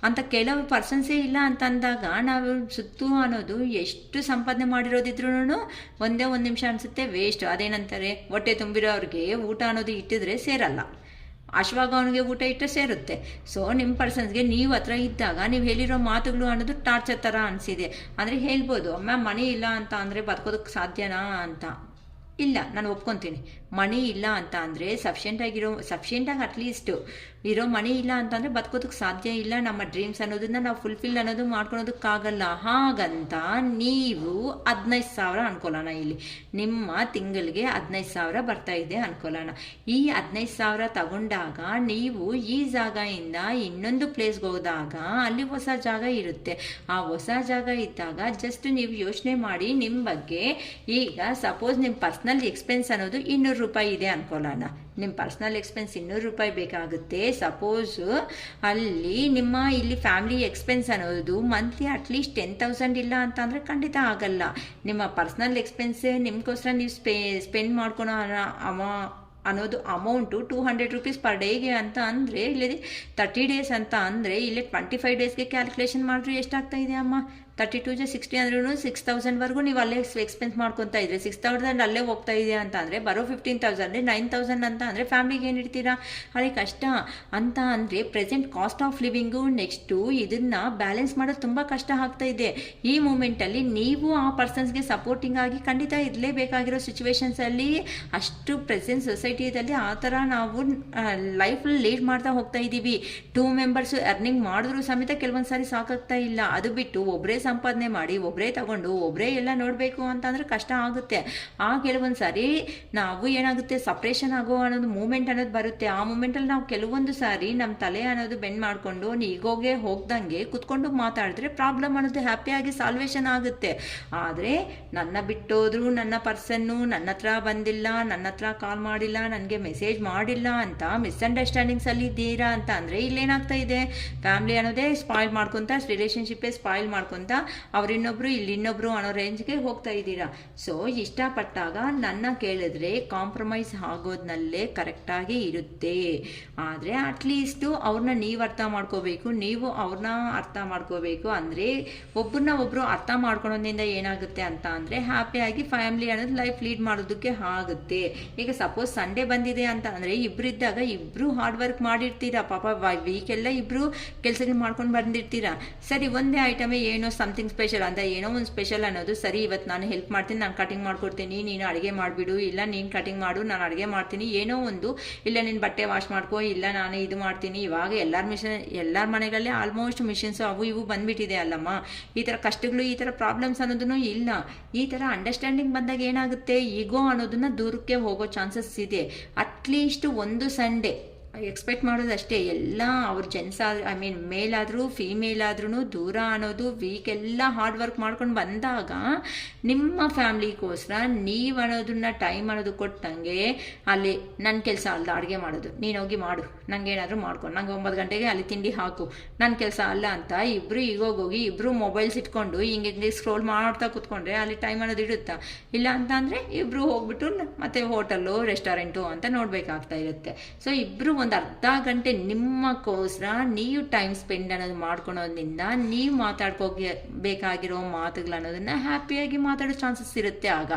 ಅಂತ ಕೆಲವು ಪರ್ಸನ್ಸೇ ಇಲ್ಲ ಅಂತ ಅಂದಾಗ ನಾವು ಸುತ್ತು ಅನ್ನೋದು ಎಷ್ಟು ಸಂಪಾದನೆ ಮಾಡಿರೋದಿದ್ರು ಒಂದೇ ಒಂದು ನಿಮಿಷ ಅನಿಸುತ್ತೆ ವೇಸ್ಟ್. ಅದೇನಂತಾರೆ, ಹೊಟ್ಟೆ ತುಂಬಿರೋ ಅವ್ರಿಗೆ ಊಟ ಅನ್ನೋದು ಇಟ್ಟಿದ್ರೆ ಸೇರಲ್ಲ, ಅಶ್ವಾಗ ಅವನಿಗೆ ಊಟ ಇಟ್ಟರೆ ಸೇರುತ್ತೆ. ಸೊ ನಿಮ್ಮ ಪರ್ಸನ್ಸ್ಗೆ ನೀವು ಹತ್ರ ಇದ್ದಾಗ ನೀವು ಹೇಳಿರೋ ಮಾತುಗಳು ಅನ್ನೋದು ಟಾರ್ಚರ್ ಥರ ಅನಿಸಿದೆ. ಅಂದರೆ ಹೇಳ್ಬೋದು, ಅಮ್ಮ ಮನಿ ಇಲ್ಲ ಅಂತ ಅಂದರೆ ಬದುಕೋದಕ್ಕೆ ಸಾಧ್ಯನಾ ಅಂತ. ಇಲ್ಲ, ನಾನು ಒಪ್ಕೊತೀನಿ. ಮನಿ ಇಲ್ಲ ಅಂತ ಅಂದರೆ ಸಫಿಷಿಯೆಂಟಾಗಿ ಅಟ್ಲೀಸ್ಟ್ ಇರೋ ಮನಿ ಇಲ್ಲ ಅಂತಂದರೆ ಬದುಕೋದಕ್ಕೆ ಸಾಧ್ಯ ಇಲ್ಲ. ನಮ್ಮ ಡ್ರೀಮ್ಸ್ ಅನ್ನೋದನ್ನ ನಾವು ಫುಲ್ಫಿಲ್ ಅನ್ನೋದು ಮಾಡ್ಕೊಳೋದಕ್ಕಾಗಲ್ಲ. ಹಾಗಂತ ನೀವು 15,000 ಅನ್ಕೊಳ್ಳೋಣ, ಇಲ್ಲಿ ನಿಮ್ಮ ತಿಂಗಳಿಗೆ 15,000 ಬರ್ತಾ ಇದೆ ಅನ್ಕೊಳ್ಳೋಣ. ಈ 15,000 ತಗೊಂಡಾಗ ನೀವು ಈ ಜಾಗದಿಂದ ಇನ್ನೊಂದು ಪ್ಲೇಸ್ಗೆ ಹೋದಾಗ ಅಲ್ಲಿ ಹೊಸ ಜಾಗ ಇರುತ್ತೆ. ಆ ಹೊಸ ಜಾಗ ಇದ್ದಾಗ ಜಸ್ಟ್ ನೀವು ಯೋಚನೆ ಮಾಡಿ ನಿಮ್ಮ ಬಗ್ಗೆ. ಈಗ ಸಪೋಸ್ ನಿಮ್ಮ ಪರ್ಸ್ನಲ್ ಎಕ್ಸ್ಪೆನ್ಸ್ ಅನ್ನೋದು 200 ರೂಪಾಯಿ ಇದೆ ಅನ್ಕೊಳ್ಳೋಣ. ನಿಮ್ಮ ಪರ್ಸ್ನಲ್ ಎಕ್ಸ್ಪೆನ್ಸ್ 200 ರೂಪಾಯಿ ಬೇಕಾಗುತ್ತೆ. ಸಪೋಸ್ ಅಲ್ಲಿ ಇಲ್ಲಿ ಫ್ಯಾಮಿಲಿ ಎಕ್ಸ್ಪೆನ್ಸ್ ಅನ್ನೋದು ಮಂತ್ಲಿ ಅಟ್ಲೀಸ್ಟ್ 10,000 ಇಲ್ಲ ಅಂತ ಅಂದರೆ ಖಂಡಿತ ಆಗಲ್ಲ. ನಿಮ್ಮ ಪರ್ಸ್ನಲ್ ಎಕ್ಸ್ಪೆನ್ಸೇ ನಿಮಗೋಸ್ಕರ ನೀವು ಸ್ಪೆಂಡ್ ಮಾಡ್ಕೊಳೋ ಅನ್ನೋದು ಅಮೌಂಟು 200 ರೂಪೀಸ್ ಪರ್ ಡೇಗೆ ಅಂತ ಅಂದರೆ ಇಲ್ಲಿ 30 ಡೇಸ್ ಅಂತ ಅಂದರೆ ಇಲ್ಲಿ 25 ಡೇಸ್ಗೆ ಕ್ಯಾಲ್ಕುಲೇಷನ್ ಮಾಡಿದ್ರೆ ಎಷ್ಟಾಗ್ತಾ ಇದೆ ಅಮ್ಮ? 32 × 60 ಅಂದ್ರೂ 6,000ವರೆಗೂ ನೀವು ಅಲ್ಲೇ ಎಕ್ಸ್ಪೆನ್ಸ್ ಮಾಡ್ಕೊತಾ ಇದ್ರೆ 6,000 ಅಲ್ಲೇ ಹೋಗ್ತಾ ಇದೆ ಅಂತ ಅಂದರೆ ಬರೋ 15,000 9,000 ಅಂತ ಅಂದರೆ ಫ್ಯಾಮಿಲಿಗೆ ಏನು ಇಡ್ತೀರಾ? ಅಲ್ಲಿ ಕಷ್ಟ ಅಂತ ಅಂದರೆ present cost of living next ಇದನ್ನು ಬ್ಯಾಲೆನ್ಸ್ ಮಾಡೋದು ತುಂಬ ಕಷ್ಟ ಆಗ್ತಾ ಇದೆ. ಈ ಮೂಮೆಂಟಲ್ಲಿ ನೀವು ಆ ಪರ್ಸನ್ಸ್ಗೆ ಸಪೋರ್ಟಿಂಗ್ ಆಗಿ ಖಂಡಿತ ಇರಲೇಬೇಕಾಗಿರೋ ಸಿಚುವೇಶನ್ಸಲ್ಲಿ ಅಷ್ಟು ಪ್ರೆಸೆಂಟ್ ಸೊಸೈಟಿಯಲ್ಲಿ ಆ ಥರ ನಾವು ಲೈಫಲ್ಲಿ ಲೀಡ್ ಮಾಡ್ತಾ ಹೋಗ್ತಾ ಇದ್ದೀವಿ. 2 ಮೆಂಬರ್ಸು ಅರ್ನಿಂಗ್ ಮಾಡಿದ್ರು ಸಮೇತ ಕೆಲವೊಂದು ಸಾರಿ ಸಾಕಾಗ್ತಾ ಇಲ್ಲ. ಅದು ಬಿಟ್ಟು ಒಬ್ಬರೇ ಸಂಪಾದನೆ ಮಾಡಿ ಒಬ್ಬರೇ ತಗೊಂಡು ಒಬ್ಬರೇ ಎಲ್ಲ ನೋಡಬೇಕು ಅಂತಂದರೆ ಕಷ್ಟ ಆಗುತ್ತೆ. ಆ ಕೆಲವೊಂದು ಸಾರಿ ನಾವು ಏನಾಗುತ್ತೆ, ಸಪ್ರೇಷನ್ ಆಗೋ ಅನ್ನೋದು ಮೂಮೆಂಟ್ ಅನ್ನೋದು ಬರುತ್ತೆ. ಆ ಮೂಮೆಂಟಲ್ಲಿ ನಾವು ಕೆಲವೊಂದು ಸಾರಿ ನಮ್ಮ ತಲೆ ಅನ್ನೋದು ಬೆಂಡ್ ಮಾಡಿಕೊಂಡು ಈಗೋಗೆ ಹೋಗ್ದಂಗೆ ಕುತ್ಕೊಂಡು ಮಾತಾಡಿದ್ರೆ ಪ್ರಾಬ್ಲಮ್ ಅನ್ನೋದು ಹ್ಯಾಪಿಯಾಗಿ ಸಾಲ್ವೇಷನ್ ಆಗುತ್ತೆ. ಆದರೆ ನನ್ನ ಬಿಟ್ಟೋದ್ರು, ನನ್ನ ಪರ್ಸನ್ನು ನನ್ನ ಹತ್ರ ಬಂದಿಲ್ಲ, ನನ್ನ ಹತ್ರ ಕಾಲ್ ಮಾಡಿಲ್ಲ, ನನಗೆ ಮೆಸೇಜ್ ಮಾಡಿಲ್ಲ ಅಂತ ಮಿಸ್ಅಂಡರ್ಸ್ಟ್ಯಾಂಡಿಂಗ್ಸಲ್ಲಿ ಇದ್ದೀರಾ ಅಂತ ಅಂದರೆ ಇಲ್ಲೇನಾಗ್ತಾ ಇದೆ, ಫ್ಯಾಮಿಲಿ ಅನ್ನೋದೇ ಸ್ಪಾಯ್ಲ್ ಮಾಡ್ಕೊತ, ರಿಲೇಷನ್ಶಿಪ್ಪೇ ಸ್ಪಾಯ್ಲ್ ಮಾಡ್ಕೊತ ಅವರಿನ್ನೊಬ್ರು ಇಲ್ಲಿನ್ನೊಬ್ರು ಅನ್ನೋ ರೇಂಜ್ಗೆ ಹೋಗ್ತಾ ಇದ್ದೀರಾ. ಸೊ ಇಷ್ಟಪಟ್ಟಾಗ ನನ್ನ ಕೇಳಿದ್ರೆ ಕಾಂಪ್ರಮೈಸ್ ಆಗೋದ್ನಲ್ಲೇ ಕರೆಕ್ಟಾಗಿ ಇರುತ್ತೆ. ಆದರೆ ಅಟ್ಲೀಸ್ಟು ಅವ್ರನ್ನ ನೀವು ಅರ್ಥ ಮಾಡ್ಕೋಬೇಕು, ನೀವು ಅವ್ರನ್ನ ಅರ್ಥ ಮಾಡ್ಕೋಬೇಕು. ಅಂದರೆ ಒಬ್ಬರನ್ನ ಒಬ್ಬರು ಅರ್ಥ ಮಾಡ್ಕೊಳೋದ್ರಿಂದ ಏನಾಗುತ್ತೆ ಅಂತ ಅಂದರೆ ಹ್ಯಾಪಿಯಾಗಿ ಫ್ಯಾಮಿಲಿ ಅನ್ನೋದು ಲೈಫ್ ಲೀಡ್ ಮಾಡೋದಕ್ಕೆ ಆಗುತ್ತೆ. ಈಗ ಸಪೋಸ್ ಸಂಡೇ ಬಂದಿದೆ ಅಂತ ಅಂದರೆ ಇಬ್ಬರಿದ್ದಾಗ ಇಬ್ಬರು ಹಾರ್ಡ್ ವರ್ಕ್ ಮಾಡಿರ್ತೀರಾ, ಪಾಪ ವೀಕೆಲ್ಲ ಇಬ್ಬರು ಕೆಲಸಗಳು ಮಾಡ್ಕೊಂಡು ಬಂದಿರ್ತೀರಾ. ಸರಿ ಒಂದೇ ಐಟಮೇ ಏನೋ ಸಮಥಿಂಗ್ ಸ್ಪೆಷಲ್ ಅಂತ, ಏನೋ ಒಂದು ಸ್ಪೆಷಲ್ ಅನ್ನೋದು, ಸರಿ ಇವತ್ತು ನಾನು ಹೆಲ್ಪ್ ಮಾಡ್ತೀನಿ, ನಾನು ಕಟಿಂಗ್ ಮಾಡ್ಕೊಡ್ತೀನಿ, ನೀನು ಅಡುಗೆ ಮಾಡಿಬಿಡು, ಇಲ್ಲ ನೀನು ಕಟಿಂಗ್ ಮಾಡು ನಾನು ಅಡುಗೆ ಮಾಡ್ತೀನಿ, ಏನೋ ಒಂದು, ಇಲ್ಲ ನೀನು ಬಟ್ಟೆ ವಾಶ್ ಮಾಡ್ಕೋ, ಇಲ್ಲ ನಾನು ಇದು ಮಾಡ್ತೀನಿ. ಇವಾಗ ಎಲ್ಲರ ಮನೆಗಳಲ್ಲಿ ಆಲ್ಮೋಸ್ಟ್ ಮಿಷಿನ್ಸು ಅವು ಇವು ಬಂದ್ಬಿಟ್ಟಿದೆ ಅಲ್ಲಮ್ಮ. ಈ ಥರ ಕಷ್ಟಗಳು, ಈ ಥರ ಪ್ರಾಬ್ಲಮ್ಸ್ ಅನ್ನೋದನ್ನು ಇಲ್ಲ. ಈ ಥರ ಅಂಡರ್ಸ್ಟ್ಯಾಂಡಿಂಗ್ ಬಂದಾಗ ಏನಾಗುತ್ತೆ, ಈಗೋ ಅನ್ನೋದನ್ನ ದೂರಕ್ಕೆ ಹೋಗೋ ಚಾನ್ಸಸ್ ಇದೆ. ಅಟ್ಲೀಸ್ಟ್ ಒಂದು ಸಂಡೇ ಎಕ್ಸ್ಪೆಕ್ಟ್ ಮಾಡೋದಷ್ಟೇ. ಎಲ್ಲ ಅವ್ರ ಜೆಂಟ್ಸ್ ಮೇಲಾದರೂ ಫೀಮೇಲ್ ಆದ್ರೂ ದೂರ ಅನ್ನೋದು ವೀಕೆಲ್ಲ ಹಾರ್ಡ್ ವರ್ಕ್ ಮಾಡ್ಕೊಂಡು ಬಂದಾಗ ನಿಮ್ಮ ಫ್ಯಾಮ್ಲಿಗೋಸ್ಕರ ನೀವು ಅನ್ನೋದನ್ನ ಟೈಮ್ ಅನ್ನೋದು ಕೊಟ್ಟಂಗೆ, ಅಲ್ಲಿ ನನ್ನ ಕೆಲಸ ಅಲ್ಲ ಅಡುಗೆ ಮಾಡೋದು, ನೀನು ಹೋಗಿ ಮಾಡು, ನಂಗೆ ಏನಾದರೂ ಮಾಡ್ಕೊಂಡು ನಂಗೆ 9 ಗಂಟೆಗೆ ಅಲ್ಲಿ ತಿಂಡಿ ಹಾಕು, ನನ್ನ ಕೆಲಸ ಅಲ್ಲ ಅಂತ ಇಬ್ಬರು ಈಗೋಗೋಗಿ ಇಬ್ಬರು ಮೊಬೈಲ್ಸ್ ಇಟ್ಕೊಂಡು ಹಿಂಗೆ ಸ್ಕ್ರೋಲ್ ಮಾಡ್ತಾ ಕೂತ್ಕೊಂಡ್ರೆ ಅಲ್ಲಿ ಟೈಮ್ ಅನ್ನೋದು ಇಡುತ್ತಾ. ಇಲ್ಲ ಅಂತ ಅಂದರೆ ಇಬ್ಬರು ಹೋಗ್ಬಿಟ್ಟು ಮತ್ತೆ ಹೋಟೆಲ್ಲು ರೆಸ್ಟೋರೆಂಟು ಅಂತ ನೋಡಬೇಕಾಗ್ತಾ ಇರುತ್ತೆ. ಸೊ ಇಬ್ಬರು ಒಂದು ಅರ್ಧ ಗಂಟೆ ನಿಮ್ಮಕ್ಕೋಸ್ಕರ ನೀವು ಟೈಮ್ ಸ್ಪೆಂಡ್ ಅನ್ನೋದು ಮಾಡ್ಕೊಳೋದ್ರಿಂದ ನೀವು ಮಾತಾಡ್ಕೋಬೇಕಾಗಿರೋ ಮಾತುಗಳು ಅನ್ನೋದನ್ನ ಹ್ಯಾಪಿಯಾಗಿ ಮಾತಾಡೋ ಚಾನ್ಸಸ್ ಇರುತ್ತೆ. ಆಗ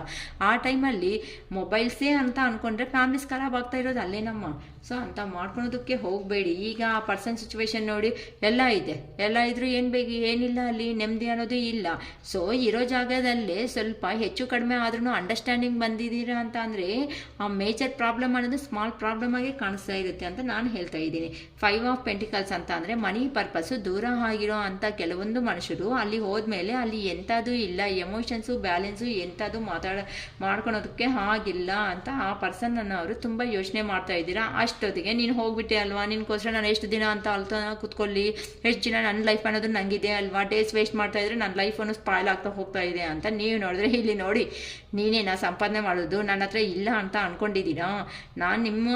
ಆ ಟೈಮಲ್ಲಿ ಮೊಬೈಲ್ಸೇ ಅಂತ ಅಂದ್ಕೊಂಡ್ರೆ ಫ್ಯಾಮಿಲೀಸ್ ಖರಾಬ್ ಆಗ್ತಾ ಇರೋದು ಅಲ್ಲೇನಮ್ಮ. ಸೊ ಅಂತ ಮಾಡ್ಕೊಳೋದಕ್ಕೆ ಹೋಗಬೇಡಿ. ಈಗ ಆ ಪರ್ಸನ್ ಸಿಚುವೇಶನ್ ನೋಡಿ, ಎಲ್ಲ ಇದೆ, ಎಲ್ಲ ಇದ್ರೂ ಏನು ಬೇಕು, ಏನಿಲ್ಲ, ಅಲ್ಲಿ ನೆಮ್ಮದಿ ಅನ್ನೋದು ಇಲ್ಲ. ಸೊ ಇರೋ ಜಾಗದಲ್ಲೇ ಸ್ವಲ್ಪ ಹೆಚ್ಚು ಕಡಿಮೆ ಆದ್ರೂ ಅಂಡರ್ಸ್ಟ್ಯಾಂಡಿಂಗ್ ಬಂದಿದ್ದೀರಾ ಅಂತ ಅಂದರೆ ಆ ಮೇಜರ್ ಪ್ರಾಬ್ಲಮ್ ಅನ್ನೋದು ಸ್ಮಾಲ್ ಪ್ರಾಬ್ಲಮ್ ಆಗಿ ಕಾಣಿಸ್ತಾ ಇರುತ್ತೆ ಅಂತ ನಾನು ಹೇಳ್ತಾ ಇದ್ದೀನಿ. 5 ಆಫ್ ಪೆಂಟಿಕಲ್ಸ್ ಅಂತ ಅಂದರೆ ಮನಿ ಪರ್ಪಸ್ಸು ದೂರ ಆಗಿರೋ ಅಂಥ ಕೆಲವೊಂದು ಮನುಷ್ಯರು ಅಲ್ಲಿ ಹೋದ್ಮೇಲೆ ಅಲ್ಲಿ ಎಂಥದ್ದು ಇಲ್ಲ, ಎಮೋಷನ್ಸು ಬ್ಯಾಲೆನ್ಸು ಎಂಥದ್ದು ಮಾಡ್ಕೊಳೋದಕ್ಕೆ ಆಗಿಲ್ಲ ಅಂತ ಆ ಪರ್ಸನ್ನ ಅವರು ತುಂಬ ಯೋಚನೆ ಮಾಡ್ತಾ ಇದ್ದೀರಾ. ಅಷ್ಟೊತ್ತಿಗೆ ನೀನು ಹೋಗ್ಬಿಟ್ಟೆ ಅಲ್ವಾ, ನಿನ್ಗೋಸ್ಕರ ನಾನು ಎಷ್ಟು ದಿನ ಅಂತ ಅಲ್ತಾ ಕೂತ್ಕೊಳ್ಳಿ, ಎಷ್ಟು ದಿನ ನನ್ನ ಲೈಫ್ ಅನ್ನೋದು ನನಗಿದೆ ಅಲ್ವಾ, ಡೇಸ್ ವೇಸ್ಟ್ ಮಾಡ್ತಾ ಇದ್ರೆ ನನ್ನ ಲೈಫ್ ಅನ್ನೋ ಸ್ಪಾಯ್ಲ್ ಆಗ್ತಾ ಹೋಗ್ತಾ ಇದೆ ಅಂತ ನೀವು ನೋಡಿದ್ರೆ, ಇಲ್ಲಿ ನೋಡಿ ನೀನೇನಾ ಸಂಪಾದನೆ ಮಾಡೋದು, ನನ್ನ ಹತ್ರ ಇಲ್ಲ ಅಂತ ಅಂದ್ಕೊಂಡಿದ್ದೀರಾ. ನಾನು ನಿಮ್ಮ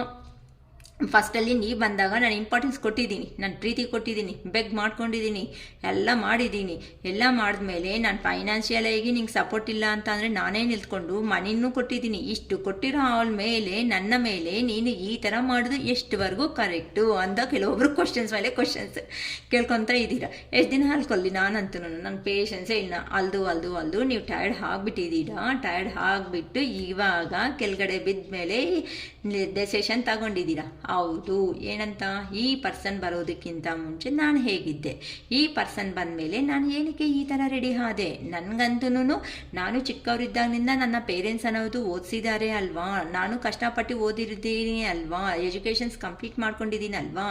ಫಸ್ಟಲ್ಲಿ ನೀವು ಬಂದಾಗ ನಾನು ಇಂಪಾರ್ಟೆನ್ಸ್ ಕೊಟ್ಟಿದ್ದೀನಿ, ನಾನು ಪ್ರೀತಿ ಕೊಟ್ಟಿದ್ದೀನಿ, ಬೆಗ್ ಮಾಡ್ಕೊಂಡಿದ್ದೀನಿ, ಎಲ್ಲ ಮಾಡಿದ್ದೀನಿ. ಎಲ್ಲ ಮಾಡಿದ್ಮೇಲೆ ನಾನು ಫೈನಾನ್ಷಿಯಲಾಗಿ ನಿಂಗೆ ಸಪೋರ್ಟ್ ಇಲ್ಲ ಅಂತ ಅಂದರೆ ನಾನೇ ನಿಲ್ತ್ಕೊಂಡು ಮನಿನೂ ಕೊಟ್ಟಿದ್ದೀನಿ. ಇಷ್ಟು ಕೊಟ್ಟಿರೋ ಅವಳ ಮೇಲೆ, ನನ್ನ ಮೇಲೆ ನೀನು ಈ ಥರ ಮಾಡೋದು ಎಷ್ಟುವರೆಗೂ ಕರೆಕ್ಟು ಅಂತ ಕೆಲವೊಬ್ರು ಕ್ವಶನ್ಸ್ ಮೇಲೆ ಕ್ವಶನ್ಸ್ ಕೇಳ್ಕೊತಾ ಇದ್ದೀರಾ. ಎಷ್ಟು ದಿನ ಅಲ್ಕೊಳ್ಳಿ, ನಾನಂತೂ ನನ್ನ ಪೇಷನ್ಸೇ ಇಲ್ಲ. ಅಲ್ದು ನೀವು ಟಯರ್ಡ್ ಆಗಿಬಿಟ್ಟಿದ್ದೀರಾ. ಟಯರ್ಡ್ ಆಗಿಬಿಟ್ಟು ಇವಾಗ ಕೆಳಗಡೆ ಬಿದ್ದ ಮೇಲೆ ಡೆಸಿಷನ್ ತಗೊಂಡಿದ್ದೀರಾ. ಹೌದು, ಏನಂತ, ಈ ಪರ್ಸನ್ ಬರೋದಕ್ಕಿಂತ ಮುಂಚೆ ನಾನು ಹೇಗಿದ್ದೆ, ಈ ಪರ್ಸನ್ ಬಂದ ಮೇಲೆ ನಾನು ಏನಕ್ಕೆ ಈ ಥರ ರೆಡಿ ಆದೆ. ನನಗಂತೂ ನಾನು ಚಿಕ್ಕವರಿದ್ದಾಗಿನಿಂದ ನನ್ನ ಪೇರೆಂಟ್ಸ್ ಅನ್ನೋದು ಓದಿಸಿದ್ದಾರೆ ಅಲ್ವಾ, ನಾನು ಕಷ್ಟಪಟ್ಟು ಓದಿರ್ತೀನಿ ಅಲ್ವಾ, ಎಜುಕೇಷನ್ಸ್ ಕಂಪ್ಲೀಟ್ ಮಾಡ್ಕೊಂಡಿದ್ದೀನಿ ಅಲ್ವಾ,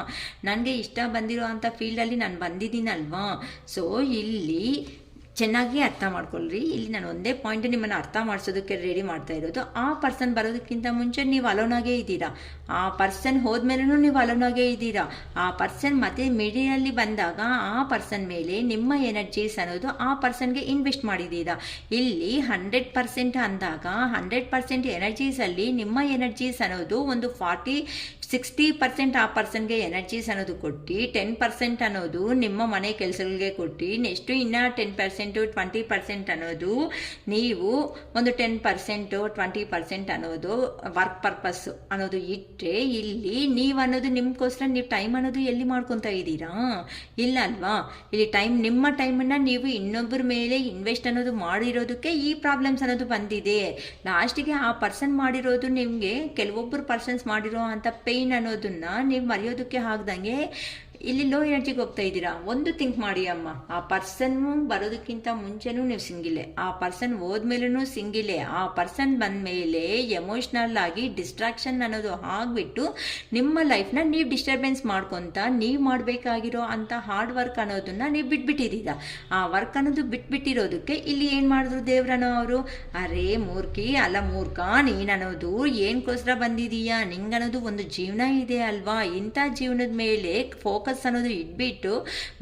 ನನಗೆ ಇಷ್ಟ ಬಂದಿರೋ ಅಂಥ ಫೀಲ್ಡಲ್ಲಿ ನಾನು ಬಂದಿದ್ದೀನಲ್ವಾ. ಸೊ ಇಲ್ಲಿ ಚೆನ್ನಾಗಿ ಅರ್ಥ ಮಾಡ್ಕೊಳ್ರಿ. ಇಲ್ಲಿ ನಾನು ಒಂದೇ ಪಾಯಿಂಟ್ ನಿಮ್ಮನ್ನು ಅರ್ಥ ಮಾಡಿಸೋದಕ್ಕೆ ರೆಡಿ ಮಾಡ್ತಾ ಇರೋದು, ಆ ಪರ್ಸನ್ ಬರೋದಕ್ಕಿಂತ ಮುಂಚೆ ನೀವು ಅಲೋನಾಗೇ ಇದ್ದೀರಾ, ಆ ಪರ್ಸನ್ ಹೋದ್ಮೇಲೂ ನೀವು ಅಲೋನಾಗೇ ಇದ್ದೀರಾ. ಆ ಪರ್ಸನ್ ಮತ್ತೆ ಮಿಡಿಯಲ್ಲಿ ಬಂದಾಗ ಆ ಪರ್ಸನ್ ಮೇಲೆ ನಿಮ್ಮ ಎನರ್ಜೀಸ್ ಅನ್ನೋದು ಆ ಪರ್ಸನ್ಗೆ ಇನ್ವೆಸ್ಟ್ ಮಾಡಿದ್ದೀರಾ. ಇಲ್ಲಿ 100% ಅಂದಾಗ 100% ಎನರ್ಜೀಸಲ್ಲಿ ನಿಮ್ಮ ಎನರ್ಜೀಸ್ ಅನ್ನೋದು ಒಂದು 60% ಆ ಪರ್ಸನ್ಗೆ ಎನರ್ಜೀಸ್ ಅನ್ನೋದು ಕೊಟ್ಟು 10% ಅನ್ನೋದು ನಿಮ್ಮ ಮನೆ ಕೆಲಸಗಳಿಗೆ ಕೊಟ್ಟು ನೆಕ್ಸ್ಟು ಇನ್ನು 10% 20% ಅನ್ನೋದು ನೀವು ಒಂದು 10% 20% ಅನ್ನೋದು ವರ್ಕ್ ಪರ್ಪಸ್ ಅನ್ನೋದು ಇಟ್ಟರೆ, ಇಲ್ಲಿ ನೀವು ಅನ್ನೋದು ನಿಮ್ಗೋಸ್ಕರ ನೀವು ಟೈಮ್ ಅನ್ನೋದು ಎಲ್ಲಿ ಮಾಡ್ಕೊತಾ ಇದ್ದೀರಾ? ಇಲ್ಲ ಅಲ್ವಾ. ಇಲ್ಲಿ ನಿಮ್ಮ ಟೈಮನ್ನು ನೀವು ಇನ್ನೊಬ್ಬರ ಮೇಲೆ ಇನ್ವೆಸ್ಟ್ ಅನ್ನೋದು ಮಾಡಿರೋದಕ್ಕೆ ಈ ಪ್ರಾಬ್ಲಮ್ಸ್ ಅನ್ನೋದು ಬಂದಿದೆ. ಲಾಸ್ಟಿಗೆ ಆ ಪರ್ಸನ್ ಮಾಡಿರೋದು ನಿಮಗೆ ಕೆಲವೊಬ್ಬರು ಪರ್ಸನ್ಸ್ ಮಾಡಿರೋ ಅಂಥ ಪೇಯ್ನ್ ಅನ್ನೋದನ್ನ ನೀವು ಮರೆಯೋದಕ್ಕೆ ಆಗ್ದಂಗೆ ಇಲ್ಲಿ ಲೋ ಎನರ್ಜಿಗೆ ಹೋಗ್ತಾ ಇದ್ದೀರಾ. ಒಂದು ಥಿಂಕ್ ಮಾಡಿ ಅಮ್ಮ, ಆ ಪರ್ಸನ್ ಬರೋದಕ್ಕಿಂತ ಮುಂಚೆನೂ ನೀವು ಸಿಂಗಿಲೆ, ಆ ಪರ್ಸನ್ ಹೋದ್ಮೇಲೂ ಸಿಂಗಿಲೆ. ಆ ಪರ್ಸನ್ ಬಂದಮೇಲೆ ಎಮೋಷ್ನಲ್ ಆಗಿ ಡಿಸ್ಟ್ರಾಕ್ಷನ್ ಅನ್ನೋದು ಆಗಿಬಿಟ್ಟು ನಿಮ್ಮ ಲೈಫ್ನ ನೀವು ಡಿಸ್ಟರ್ಬೆನ್ಸ್ ಮಾಡ್ಕೊತ ನೀವು ಮಾಡಬೇಕಾಗಿರೋ ಅಂಥ ಹಾರ್ಡ್ ವರ್ಕ್ ಅನ್ನೋದನ್ನ ನೀವು ಬಿಟ್ಬಿಟ್ಟಿದ್ದೀರಾ. ಆ ವರ್ಕ್ ಅನ್ನೋದು ಬಿಟ್ಬಿಟ್ಟಿರೋದಕ್ಕೆ ಇಲ್ಲಿ ಏನು ಮಾಡಿದ್ರು ದೇವ್ರನೋ ಅವರು, ಅರೇ ಮೂರ್ಖಿ ಅಲ್ಲ ಮೂರ್ಖ ನೀನು ಅನ್ನೋದು ಏನಕ್ಕೋಸ್ಕರ ಬಂದಿದೀಯಾ, ನಿಂಗನ್ನೋದು ಒಂದು ಜೀವನ ಇದೆ ಅಲ್ವಾ, ಇಂಥ ಜೀವನದ ಮೇಲೆ ಫೋಕಸ್ ಅನ್ನೋದು ಇಟ್ಬಿಟ್ಟು